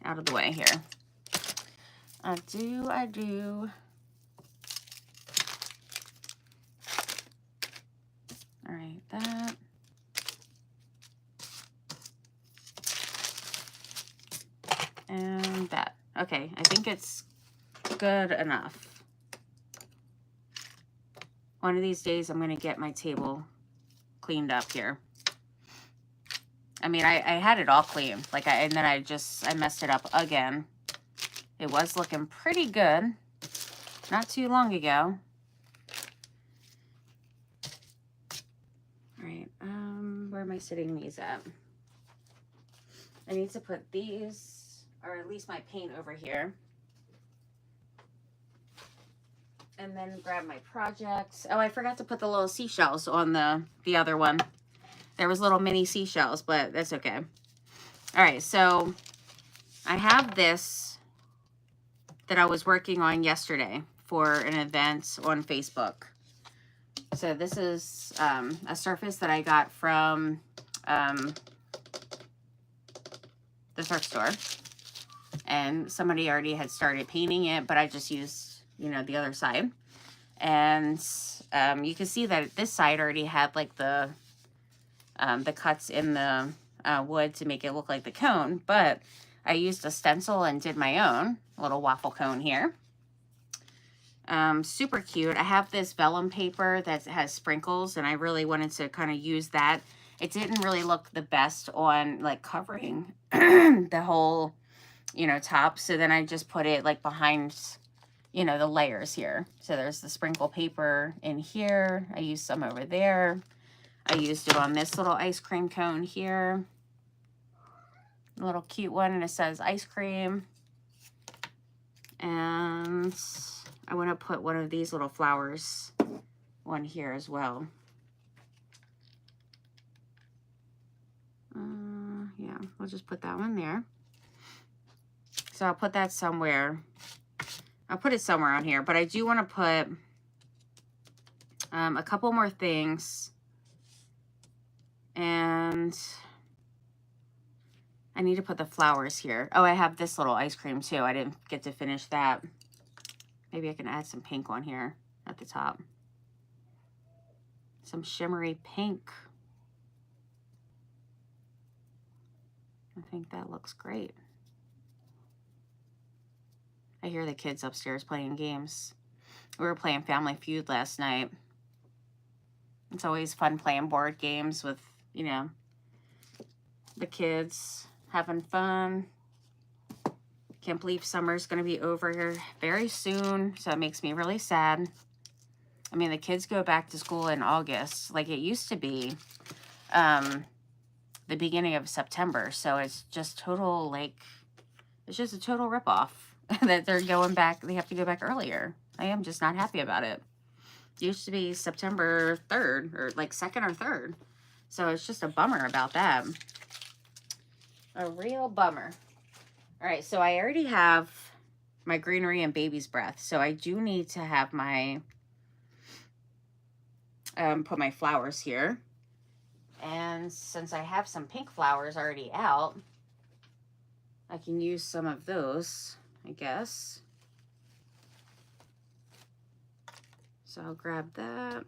out of the way here. I do. All right, that. And that. Okay, I think it's good enough. One of these days, I'm going to get my table cleaned up here. I mean, I had it all clean, and then I messed it up again. It was looking pretty good not too long ago. All right, where am I sitting these at? I need to put these, or at least my paint, over here. And then grab my projects. Oh, I forgot to put the little seashells on the other one. There was little mini seashells, but that's okay. All right, so I have this that I was working on yesterday for an event on Facebook. So this is a surface that I got from the thrift store. And somebody already had started painting it, but I just used, the other side. And you can see that this side already had like the cuts in the wood to make it look like the cone, but I used a stencil and did my own little waffle cone here. Super cute. I have this vellum paper that has sprinkles, and I really wanted to kind of use that. It didn't really look the best on like covering the whole, top. So then I just put it like behind, the layers here. So there's the sprinkle paper in here. I used some over there. I used it on this little ice cream cone here. A little cute one, and it says ice cream. And I want to put one of these little flowers on here as well. Yeah, I'll just put that one there. So I'll put that somewhere. I'll put it somewhere on here, but I do want to put a couple more things. And I need to put the flowers here. Oh, I have this little ice cream too. I didn't get to finish that. Maybe I can add some pink on here at the top. Some shimmery pink. I think that looks great. I hear the kids upstairs playing games. We were playing Family Feud last night. It's always fun playing board games with, the kids having fun. Can't believe summer's going to be over here very soon, so it makes me really sad. I mean, the kids go back to school in August like it used to be. the beginning of September. So it's just total, like, it's just a total ripoff that they're going back. They have to go back earlier. I am just not happy about it. It used to be September 3rd or like 2nd or 3rd. So it's just a bummer about that. A real bummer. All right, so I already have my greenery and baby's breath. So I do need to have my, put my flowers here. And since I have some pink flowers already out, I can use some of those, I guess. So I'll grab that.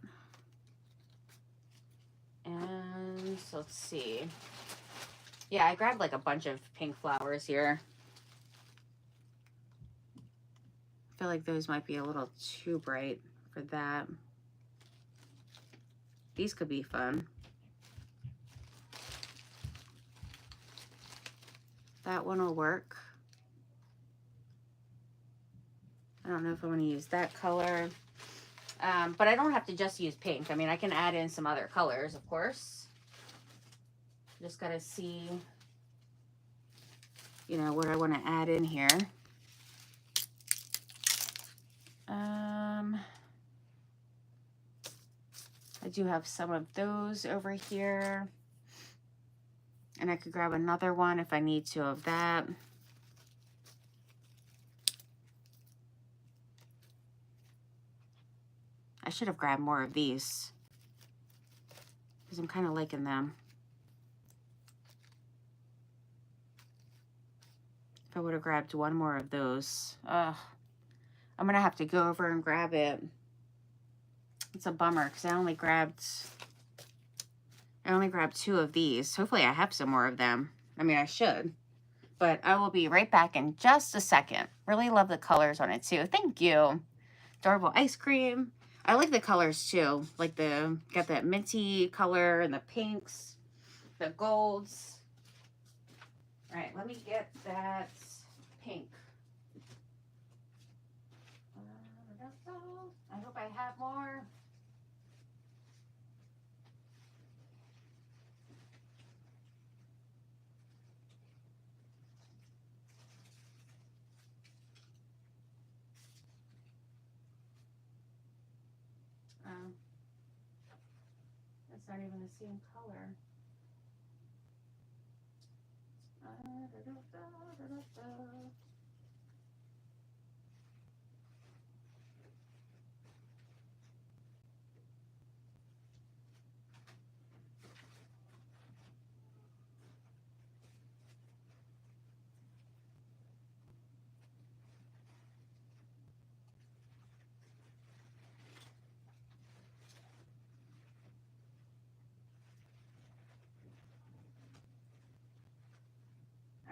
And so let's see. Yeah, I grabbed like a bunch of pink flowers here. I feel like those might be a little too bright for that. These could be fun. That one will work. I don't know if I want to use that color. But I don't have to just use pink. I mean, I can add in some other colors, of course. Just got to see, you know, what I want to add in here. I do have some of those over here. And I could grab another one if I need to of that. I should have grabbed more of these because I'm kind of liking them. If I would have grabbed one more of those, I'm going to have to go over and grab it. It's a bummer because I only grabbed 2 of these. Hopefully I have some more of them. I mean, I should. But I will be right back in just a second. Really love the colors on it too. Thank you. Adorable ice cream. I like the colors too. Like got that minty color and the pinks, the golds. All right, let me get that pink. I hope I have more. That's not even the same color.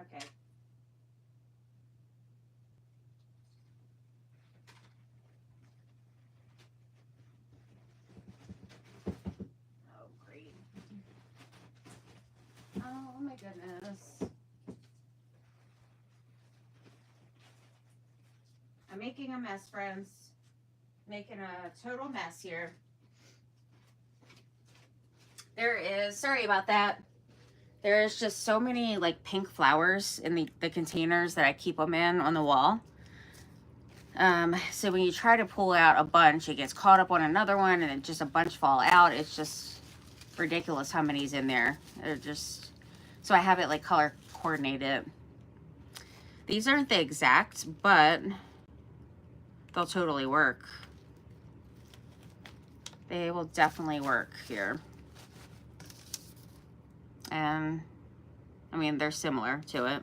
Okay. Oh, great. Oh my goodness. I'm making a mess, friends. Making a total mess here. There is, sorry about that. There's just so many like pink flowers in the containers that I keep them in on the wall. So when you try to pull out a bunch, it gets caught up on another one and then just a bunch fall out. It's just ridiculous how many's in there. They're just, so I have it like color coordinated. These aren't the exact, but they'll totally work. They will definitely work here. And I mean, they're similar to it.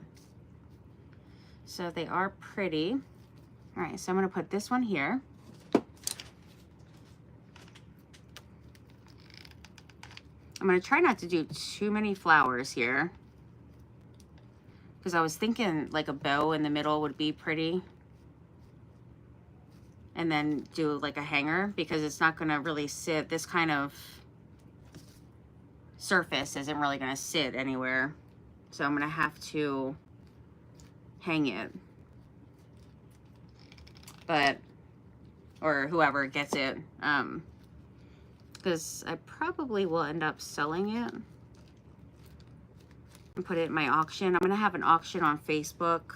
So they are pretty. All right, so I'm gonna put this one here. I'm gonna try not to do too many flowers here because I was thinking like a bow in the middle would be pretty. And then do like a hanger because it's not gonna really sit, this kind of surface isn't really gonna sit anywhere. So I'm gonna have to hang it. But, or whoever gets it, because I probably will end up selling it. and put it in my auction. I'm gonna have an auction on Facebook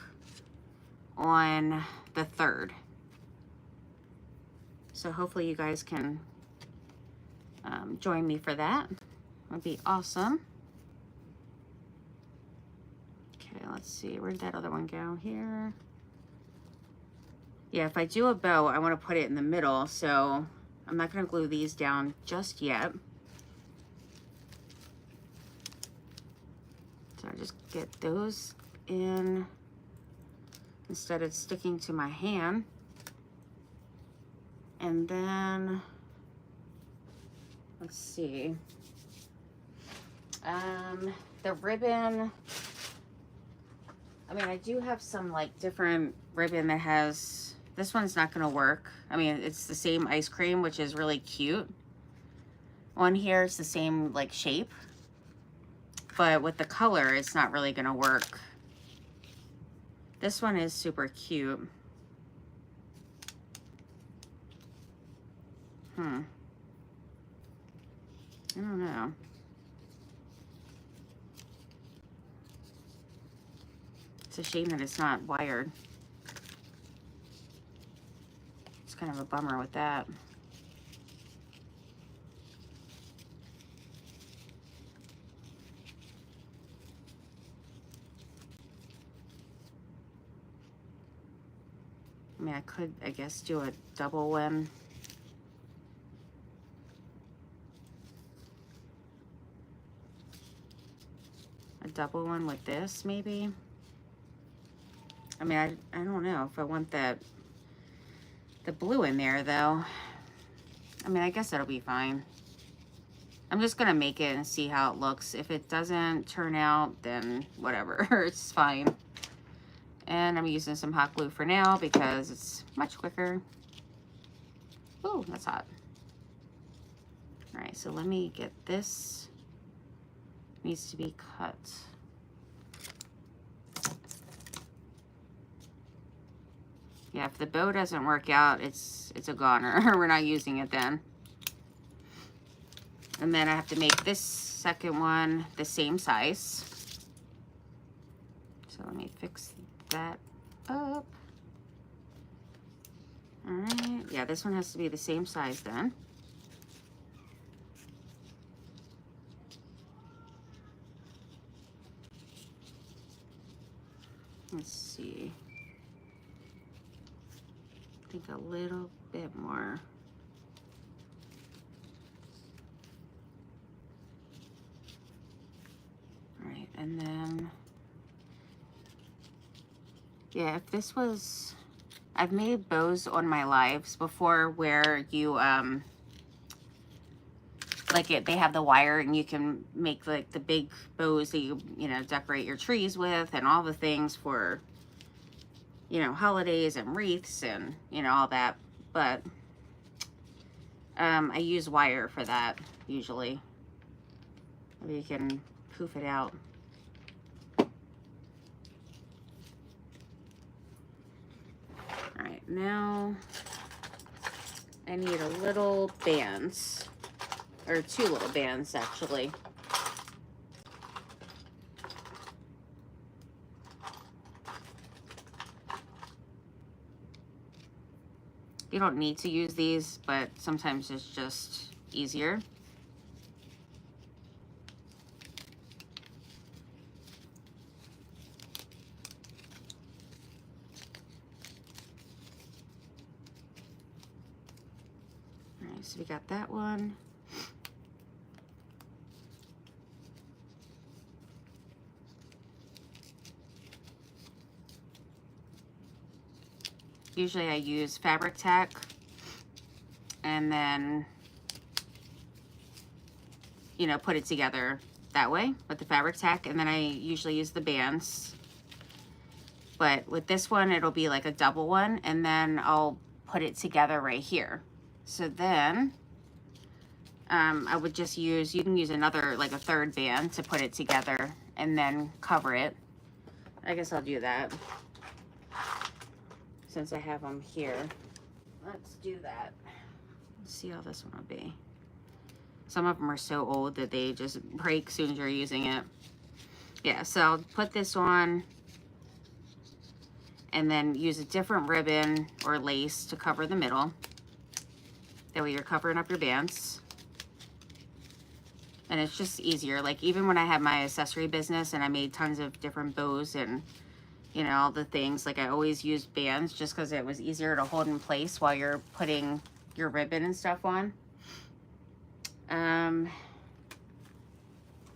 on the 3rd. So hopefully you guys can join me for that. That'd be awesome. Okay, let's see. Where did that other one go? Here. Yeah, if I do a bow, I want to put it in the middle, so I'm not going to glue these down just yet. So I just get those in instead of sticking to my hand. And then, let's see. The ribbon, I mean, I do have some like different ribbon that has, this one's not gonna work. I mean, it's the same ice cream, which is really cute. On here, it's the same like shape, but with the color, it's not really gonna work. This one is super cute. I don't know. It's a shame that it's not wired. It's kind of a bummer with that. I mean, I could, I guess, do a double one. A double one with this, maybe. I mean, I don't know if I want the blue in there, though. I mean, I guess that'll be fine. I'm just gonna make it and see how it looks. If it doesn't turn out, then whatever, it's fine. And I'm using some hot glue for now because it's much quicker. Ooh, that's hot. All right, so let me get this. Needs to be cut. Yeah, if the bow doesn't work out, it's a goner. We're not using it then. And then I have to make this second one the same size. So let me fix that up. All right, yeah, this one has to be the same size then. Let's see. I think a little bit more. All right, and then, yeah, if this was, I've made bows on my lives before where you, like they have the wire and you can make like the big bows that you know, decorate your trees with and all the things for, you know, holidays and wreaths and, you know, all that. But I use wire for that usually. Maybe you can poof it out. All right, now I need a little bands, or 2 little bands actually. You don't need to use these, but sometimes it's just easier. All right, so we got that one. Usually I use fabric tack and then, you know, put it together that way with the fabric tack, and then I usually use the bands. But with this one, it'll be like a double one, and then I'll put it together right here. So then I would just use, you can use another, like a 3rd band to put it together and then cover it. I guess I'll do that since I have them here. Let's do that. Let's see how this one will be. Some of them are so old that they just break as soon as you're using it. Yeah, so I'll put this on and then use a different ribbon or lace to cover the middle. That way you're covering up your bands. And it's just easier. Like even when I had my accessory business and I made tons of different bows and, you know, all the things, like I always used bands just because it was easier to hold in place while you're putting your ribbon and stuff on. I'm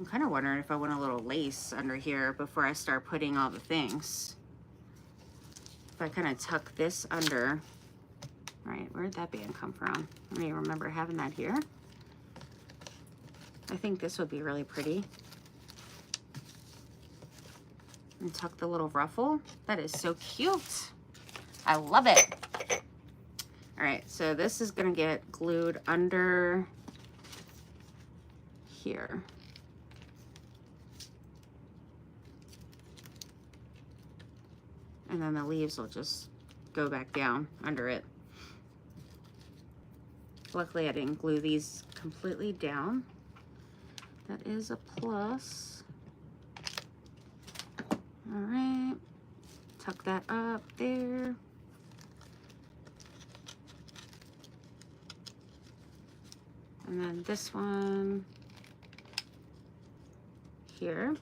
kind of wondering if I want a little lace under here before I start putting all the things. If I kind of tuck this under. All right, where'd that band come from? I don't even remember having that here. I think this would be really pretty. And tuck the little ruffle. That is so cute. I love it. All right, so this is gonna get glued under here. And then the leaves will just go back down under it. Luckily, I didn't glue these completely down. That is a plus. All right, tuck that up there. And then this one here.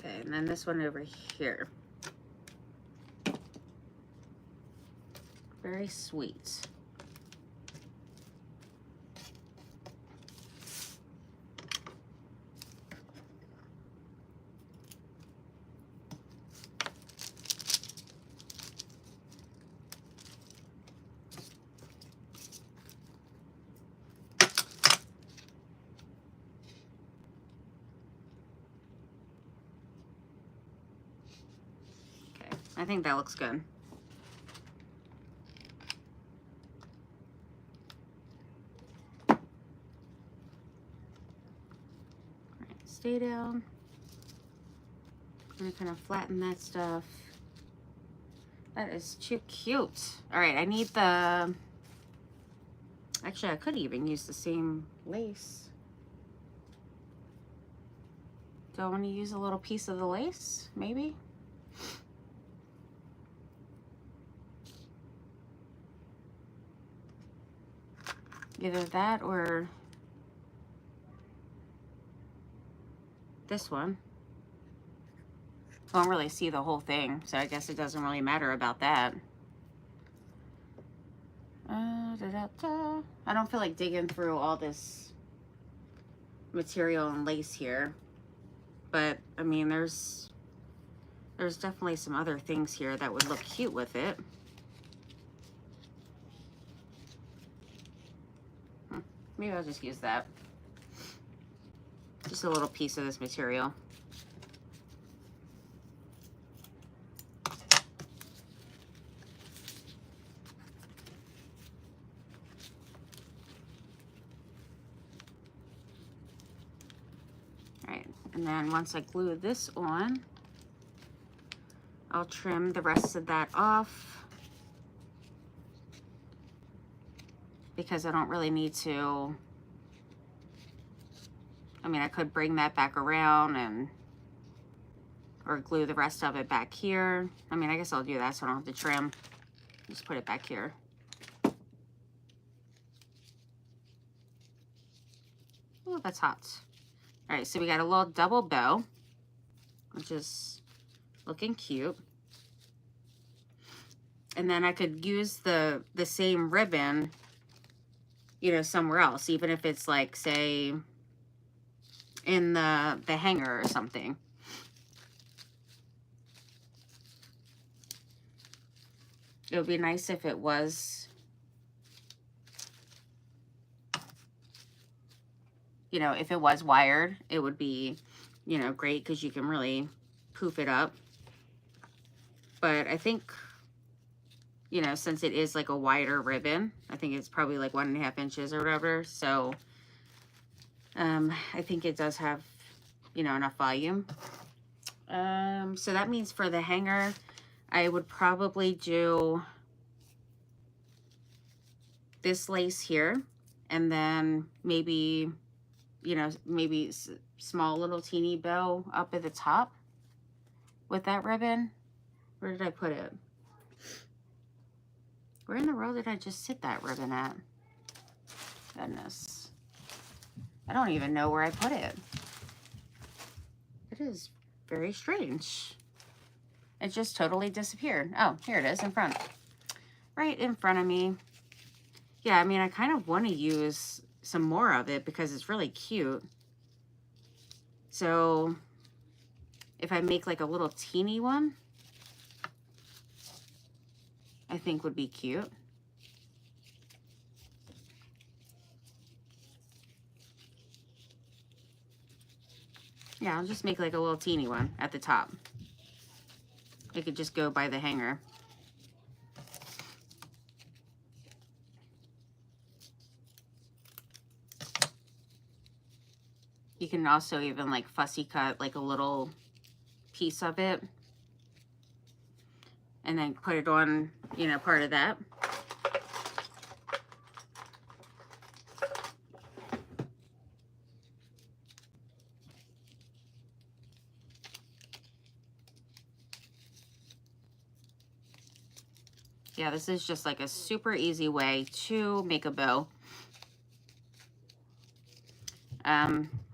Okay, and then this one over here. Very sweet. I think that looks good. All right, stay down. I'm gonna kind of flatten that stuff. That is too cute. All right, I need the, actually I could even use the same lace. Do I want to use a little piece of the lace? Maybe. Either that or this one. I don't really see the whole thing, so I guess it doesn't really matter about that. I don't feel like digging through all this material and lace here, but I mean, there's definitely some other things here that would look cute with it. Maybe I'll just use that. Just a little piece of this material. All right, and then once I glue this on, I'll trim the rest of that off because I don't really need to. I mean, I could bring that back around and or glue the rest of it back here. I mean, I guess I'll do that so I don't have to trim. Just put it back here. Oh, that's hot. All right, so we got a little double bow, which is looking cute. And then I could use the same ribbon, you know, somewhere else, even if it's like, say, in the hanger or something. It would be nice if it was, you know, if it was wired, it would be, you know, great because you can really poof it up. But I think, you know, since it is like a wider ribbon, I think it's probably like 1.5 inches or whatever. So I think it does have, you know, enough volume. So that means for the hanger, I would probably do this lace here, and then maybe, you know, maybe small little teeny bow up at the top with that ribbon. Where did I put it? Where in the row did I just sit that ribbon at? Goodness. I don't even know where I put it. It is very strange. It just totally disappeared. Oh, here it is in front. Right in front of me. Yeah, I mean, I kind of want to use some more of it because it's really cute. So if I make like a little teeny one, I think would be cute. Yeah, I'll just make like a little teeny one at the top. It could just go by the hanger. You can also even like fussy cut like a little piece of it and then put it on, you know, part of that. Yeah, this is just like a super easy way to make a bow.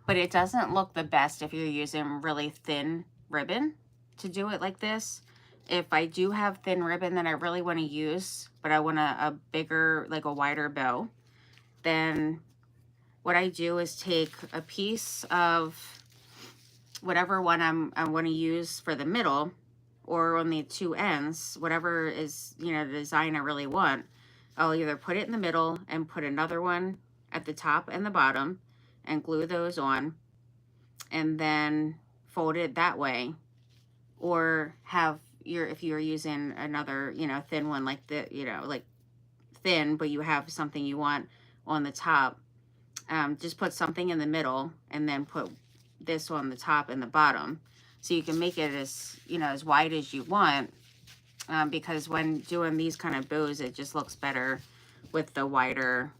But it doesn't look the best if you're using really thin ribbon to do it like this. If I do have thin ribbon that I really want to use, but I want a bigger, like a wider bow, then what I do is take a piece of whatever one I want to use for the middle, or on the two ends, whatever is, you know, the design I really want. I'll either put it in the middle and put another one at the top and the bottom and glue those on, and then fold it that way. Or have if you're using another, you know, thin one like the, you know, like thin, but you have something you want on the top, just put something in the middle and then put this on the top and the bottom. So you can make it as, you know, as wide as you want, because when doing these kind of bows, it just looks better with the wider,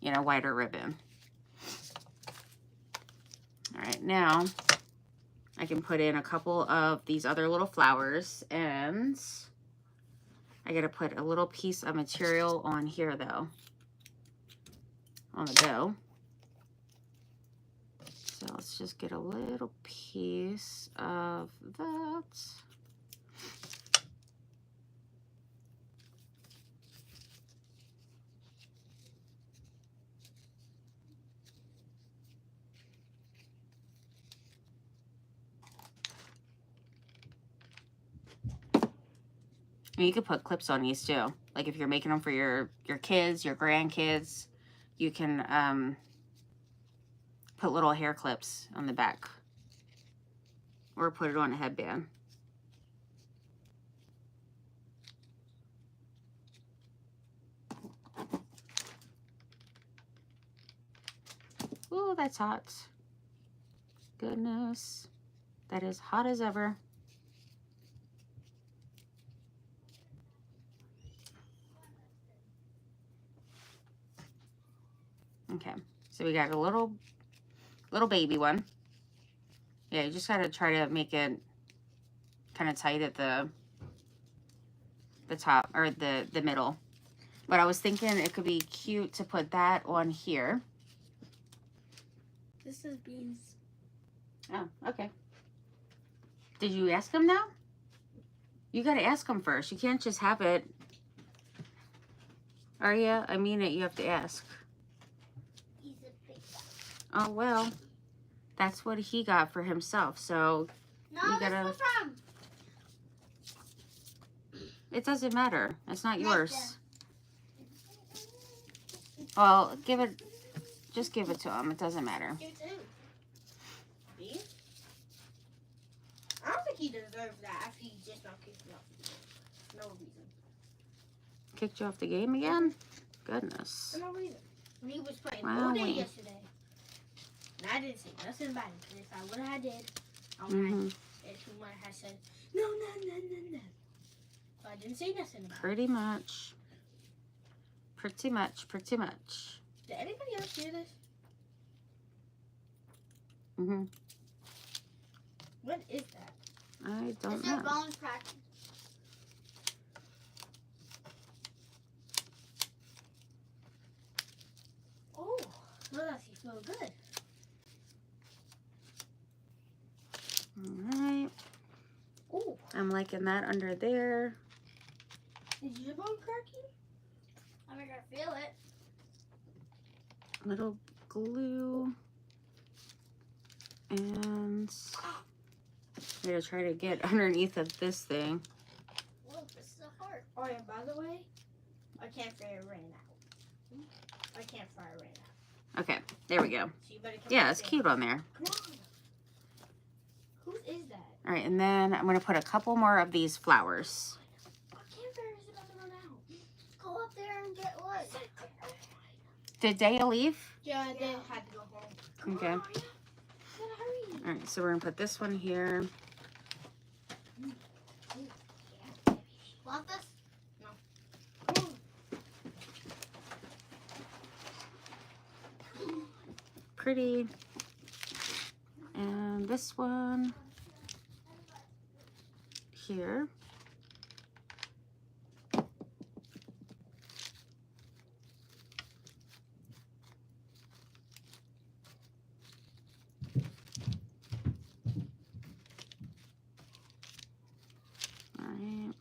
you know, wider ribbon. All right, now I can put in a couple of these other little flowers, and I got to put a little piece of material on here though, on the bow. So let's just get a little piece of that. And you could put clips on these too. Like if you're making them for your kids, your grandkids, you can put little hair clips on the back, or put it on a headband. Ooh, that's hot. Goodness, that is hot as ever. Okay, so we got a little baby one. Yeah, you just gotta try to make it kind of tight at the top, or the middle. But I was thinking it could be cute to put that on here. This is beans. Oh, okay. Did you ask him now? You gotta ask him first. You can't just have it. Are you? I mean it, you have to ask. He's a big guy. Oh, well, that's what he got for himself, so No, you gotta... that's not from. It doesn't matter. It's not yours. Well, give it... Just give it to him. It doesn't matter. You too. Me? I don't think he deserves that after he just not kicked me off the game. No reason. Kicked you off the game again? Goodness. For no reason. When he was playing Wow. all day yesterday. And I didn't say nothing about it. Because if I would have did, I would have if he would have said, no. But I didn't say nothing about Pretty much. Pretty much. Did anybody else hear this? Mm-hmm. What is that? I don't It's know. their bones cracking. Oh, well, that feels good. Alright. Oh, I'm liking that under there. is your bone cracking? I mean, I feel it. Little glue. And I'm gonna try to get underneath of this thing. Look, this is a heart. Oh, yeah, by the way, I can't fire ran out. I can't fire ran out. Okay, there we go. So you better come Yeah, back it's there. cute on there. Come on. Who is that? All right, and then I'm gonna put a couple more of these flowers. Our campfire is about to run out. Go up there and get what? Did Daya leave? Yeah, they had to go home. Okay. Come on, hurry. Gotta hurry. All right, so we're gonna put this one here. Want this? No. Come on. Pretty. And this one here. All right.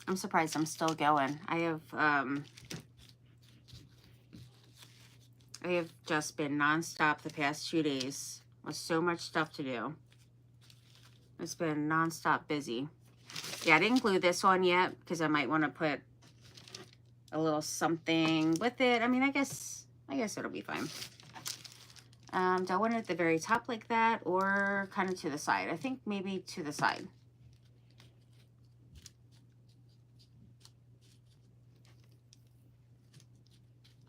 I'm surprised I'm still going. I have just been nonstop the past 2 days with so much stuff to do. It's been nonstop busy. Yeah, I didn't glue this on yet because I might want to put a little something with it. I mean, I guess it'll be fine. Do I want it at the very top like that or kind of to the side? I think maybe to the side.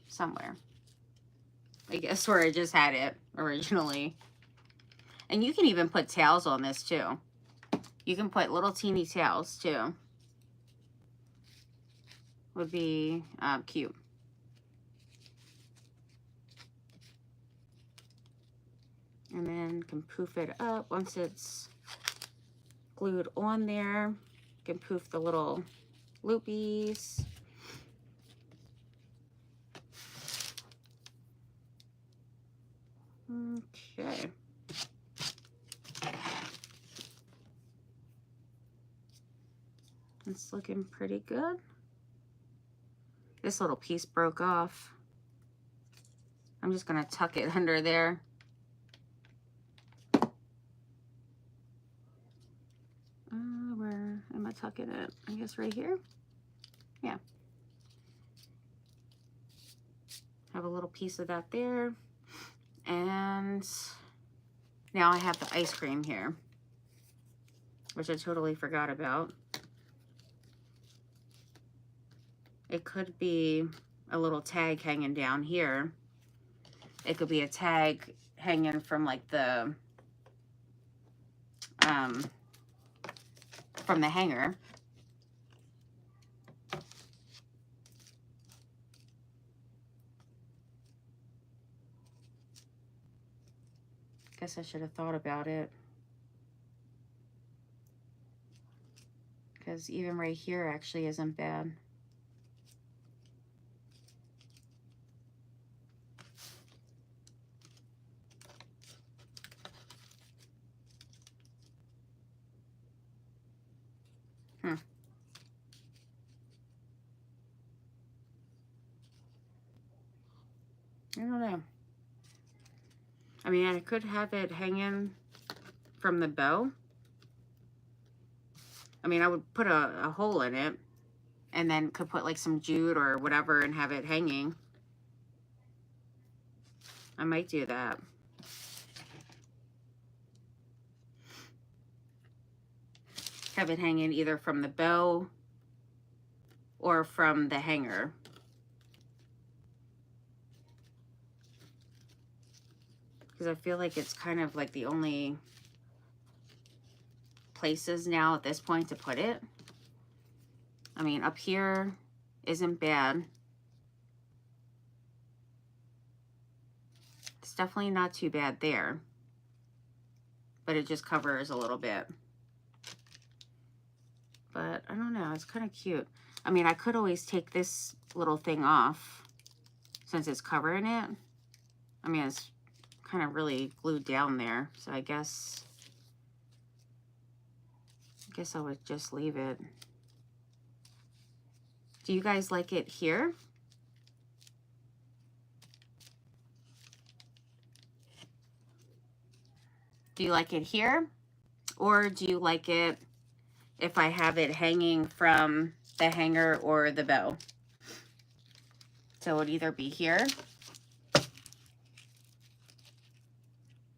Somewhere. I guess where I just had it originally. And you can even put tails on this too. You can put little teeny tails too. Would be cute. And then can poof it up once it's glued on there. You can poof the little loopies. Okay. It's looking pretty good. This little piece broke off. I'm just gonna tuck it under there. Where am I tucking it? I guess right here. Yeah. Have a little piece of that there. And now I have the ice cream here, which I totally forgot about. It could be a little tag hanging down here. It could be a tag hanging from like the, from the hanger. Guess I should have thought about it. Because even right here actually isn't bad. I don't know. I mean, I could have it hanging from the bow. I mean, I would put a hole in it and then could put like some jute or whatever and have it hanging. I might do that. Have it hanging either from the bow or from the hanger. Because I feel like it's kind of like the only places now at this point to put it. I mean, up here isn't bad. It's definitely not too bad there, but it just covers a little bit. But I don't know, it's kind of cute. I mean, I could always take this little thing off since it's covering it. I mean, it's kind of really glued down there, so I guess I would just leave it. Do you guys like it here? Do you like it here? Or do you like it if I have it hanging from the hanger or the bow? So it would either be here,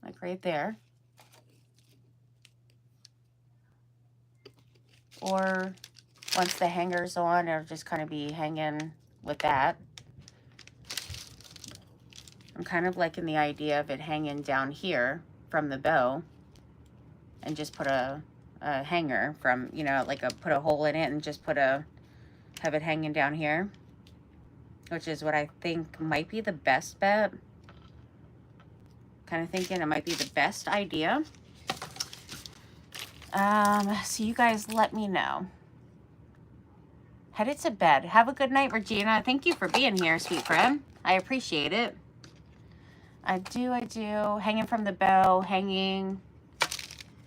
like right there, or once the hanger's on, it'll just kind of be hanging with that. I'm kind of liking the idea of it hanging down here from the bow and just put a hanger from, you know, like put a hole in it and just have it hanging down here, which is what I think might be the best bet. Kind of thinking it might be the best idea. So you guys let me know. Headed to bed. Have a good night, Regina. Thank you for being here, sweet friend. I appreciate it. I do. Hanging from the bow, hanging.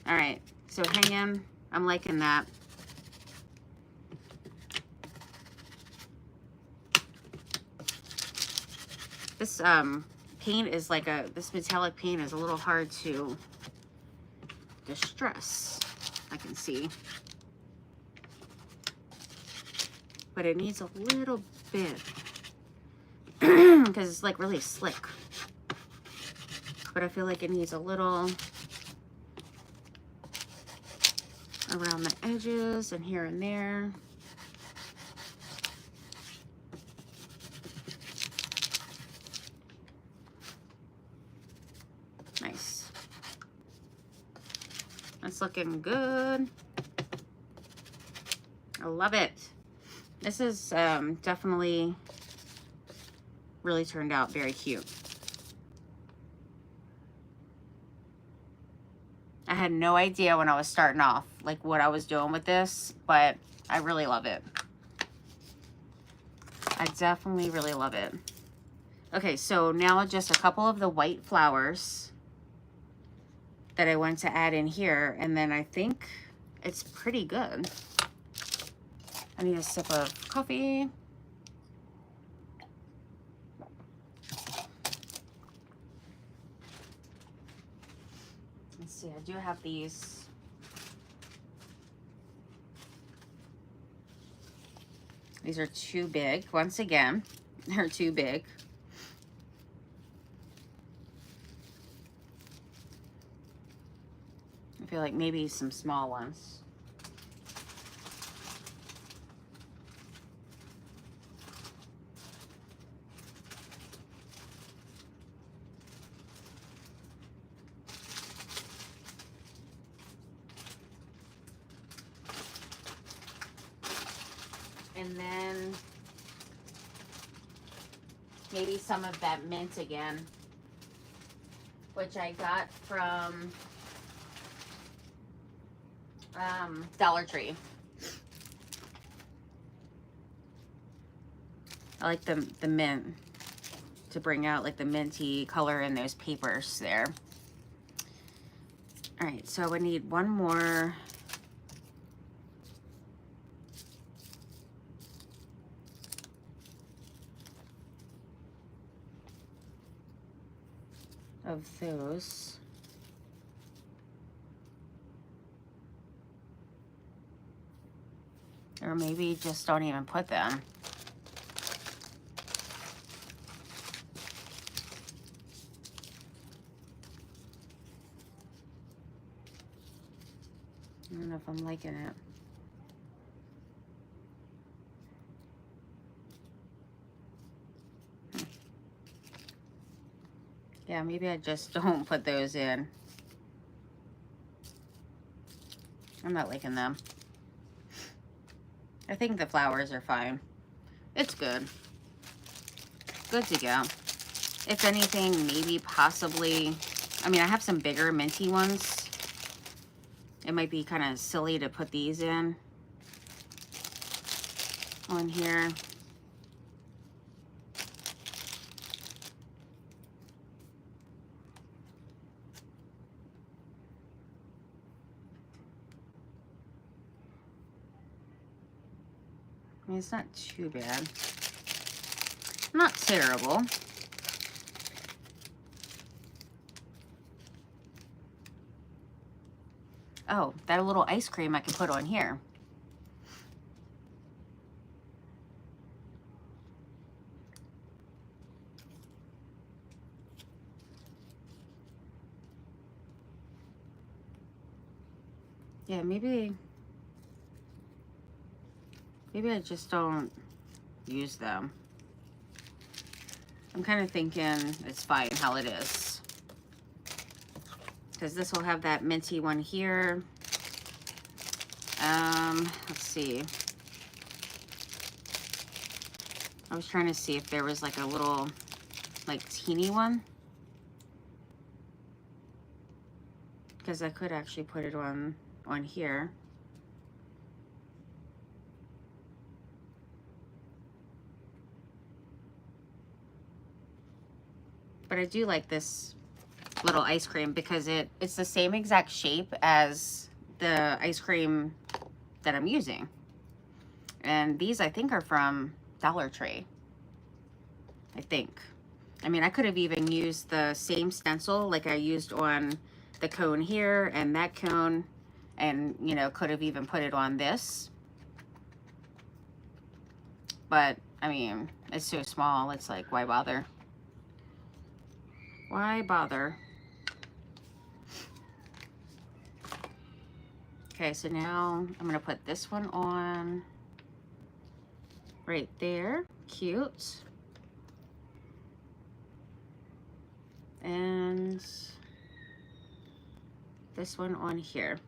All right, so hanging. I'm liking that. This paint is like this metallic paint is a little hard to distress, I can see. But it needs a little bit because it's like really slick. But I feel like it needs a little around the edges and here and there. Nice. That's looking good. I love it. This is definitely really turned out very cute. I had no idea when I was starting off like what I was doing with this, but I really love it. I definitely really love it. Okay, so now just a couple of the white flowers that I want to add in here, and then I think it's pretty good. I need a sip of coffee. Let's see, I do have these. These are too big. Once again, they're too big. I feel like maybe some small ones. And then maybe some of that mint again, which I got from Dollar Tree. I like the mint to bring out like the minty color in those papers there. All right, so I would need one more. Of those. Or maybe just don't even put them. I don't know if I'm liking it. Yeah, maybe I just don't put those in. I'm not liking them. I think the flowers are fine. It's good. Good to go. If anything, maybe possibly, I mean, I have some bigger minty ones. It might be kind of silly to put these in on here. I mean, it's not too bad. Not terrible. Oh, that little ice cream I can put on here. Yeah, maybe I just don't use them. I'm kind of thinking it's fine how it is. Because this will have that minty one here. Let's see. I was trying to see if there was like a little, like teeny one. Because I could actually put it on here. But I do like this little ice cream because it's the same exact shape as the ice cream that I'm using. And these I think are from Dollar Tree. I think. I mean, I could have even used the same stencil like I used on the cone here and that cone, and you know, could have even put it on this. But I mean, it's so small, it's like, why bother? Why bother? Okay, so now I'm gonna put this one on right there. Cute. And this one on here.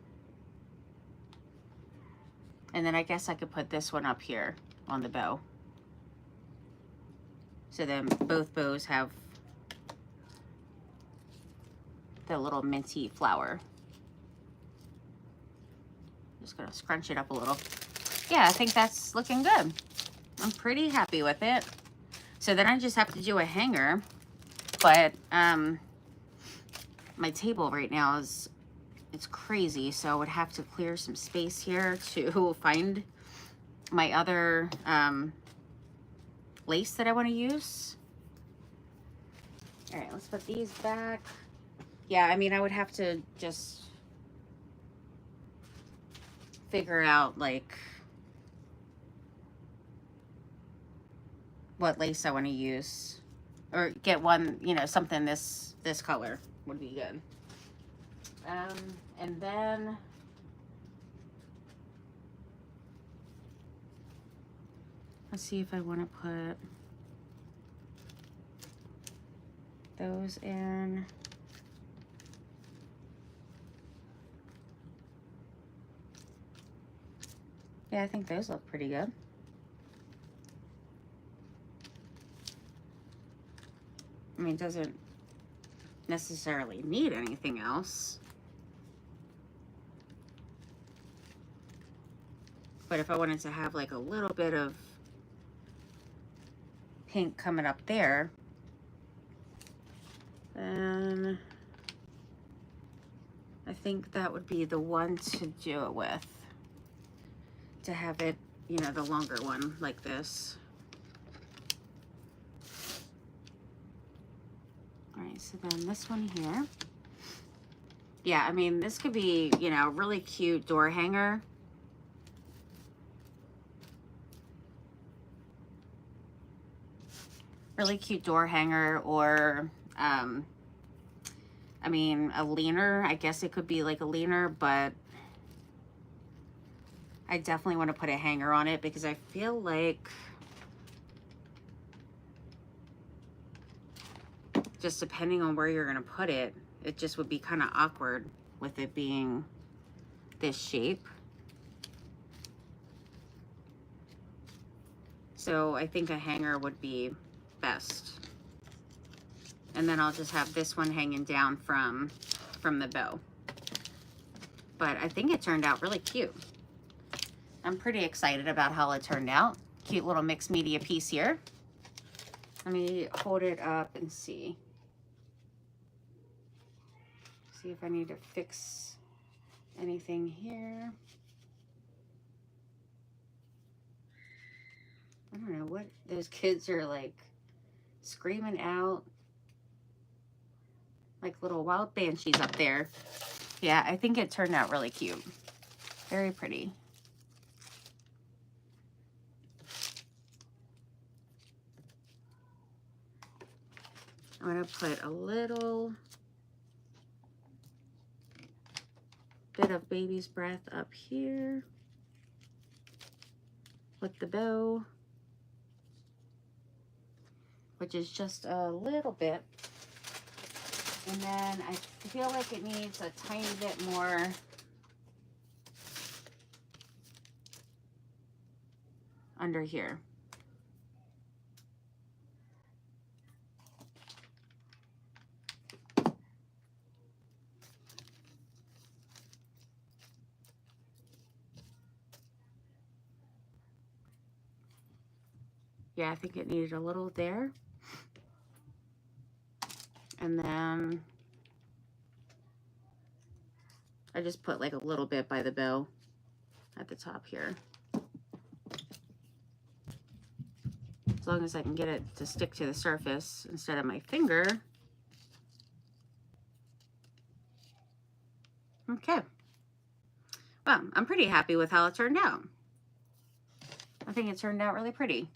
And then I guess I could put this one up here on the bow. So then both bows have the little minty flower. Just gonna scrunch it up a little. Yeah, I think that's looking good. I'm pretty happy with it. So then I just have to do a hanger, but my table right now it's crazy, so I would have to clear some space here to find my other lace that I want to use. All right, let's put these back. Yeah, I mean, I would have to just figure out like what lace I want to use, or get one, you know, something this color would be good. And then let's see if I want to put those in. Yeah, I think those look pretty good. I mean, it doesn't necessarily need anything else. But if I wanted to have like a little bit of pink coming up there, then I think that would be the one to do it with. To have it, you know, the longer one like this. All right, so then this one here. Yeah, I mean, this could be, you know, a really cute door hanger. Really cute door hanger, or, I mean, a leaner. I guess it could be like a leaner, but I definitely want to put a hanger on it because I feel like just depending on where you're going to put it, it just would be kind of awkward with it being this shape. So I think a hanger would be best. And then I'll just have this one hanging down from the bow. But I think it turned out really cute. I'm pretty excited about how it turned out. Cute little mixed media piece here. Let me hold it up and see. See if I need to fix anything here. I don't know what those kids are like screaming out like little wild banshees up there. Yeah, I think it turned out really cute. Very pretty. I'm going to put a little bit of baby's breath up here with the bow, which is just a little bit. And then I feel like it needs a tiny bit more under here. Yeah, I think it needed a little there. And then I just put like a little bit by the bow at the top here. As long as I can get it to stick to the surface instead of my finger. Okay. Well, I'm pretty happy with how it turned out. I think it turned out really pretty.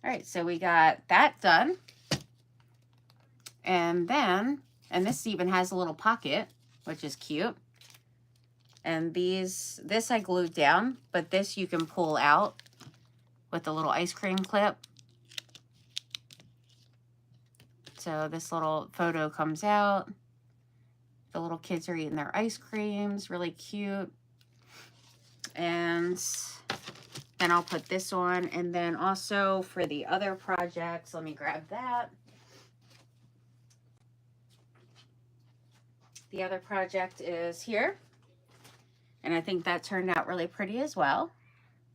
All right, so we got that done. And then, and this even has a little pocket, which is cute. And this I glued down, but this you can pull out with a little ice cream clip. So this little photo comes out. The little kids are eating their ice creams, really cute. And then I'll put this on. And then also for the other projects, let me grab that. The other project is here. And I think that turned out really pretty as well.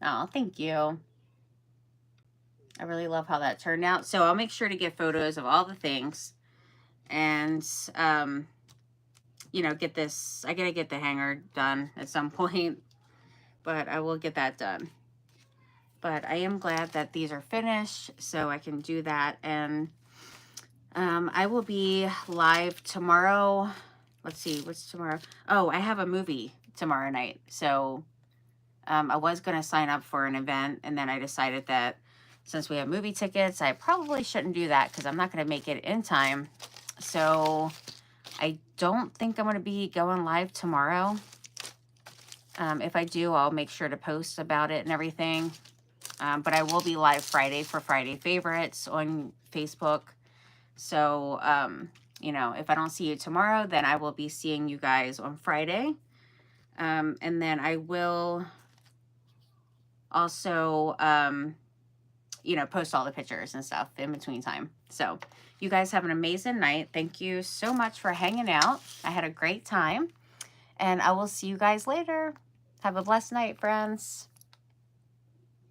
Oh, thank you. I really love how that turned out. So I'll make sure to get photos of all the things. And, you know, get this. I got to get the hanger done at some point. But I will get that done. But I am glad that these are finished. So I can do that. And I will be live tomorrow. Let's see, what's tomorrow? Oh, I have a movie tomorrow night. So I was going to sign up for an event. And then I decided that since we have movie tickets, I probably shouldn't do that because I'm not going to make it in time. So I don't think I'm going to be going live tomorrow. If I do, I'll make sure to post about it and everything. But I will be live Friday for Friday Favorites on Facebook. So, you know, if I don't see you tomorrow, then I will be seeing you guys on Friday. And then I will also, you know, post all the pictures and stuff in between time. So you guys have an amazing night. Thank you so much for hanging out. I had a great time. And I will see you guys later. Have a blessed night, friends.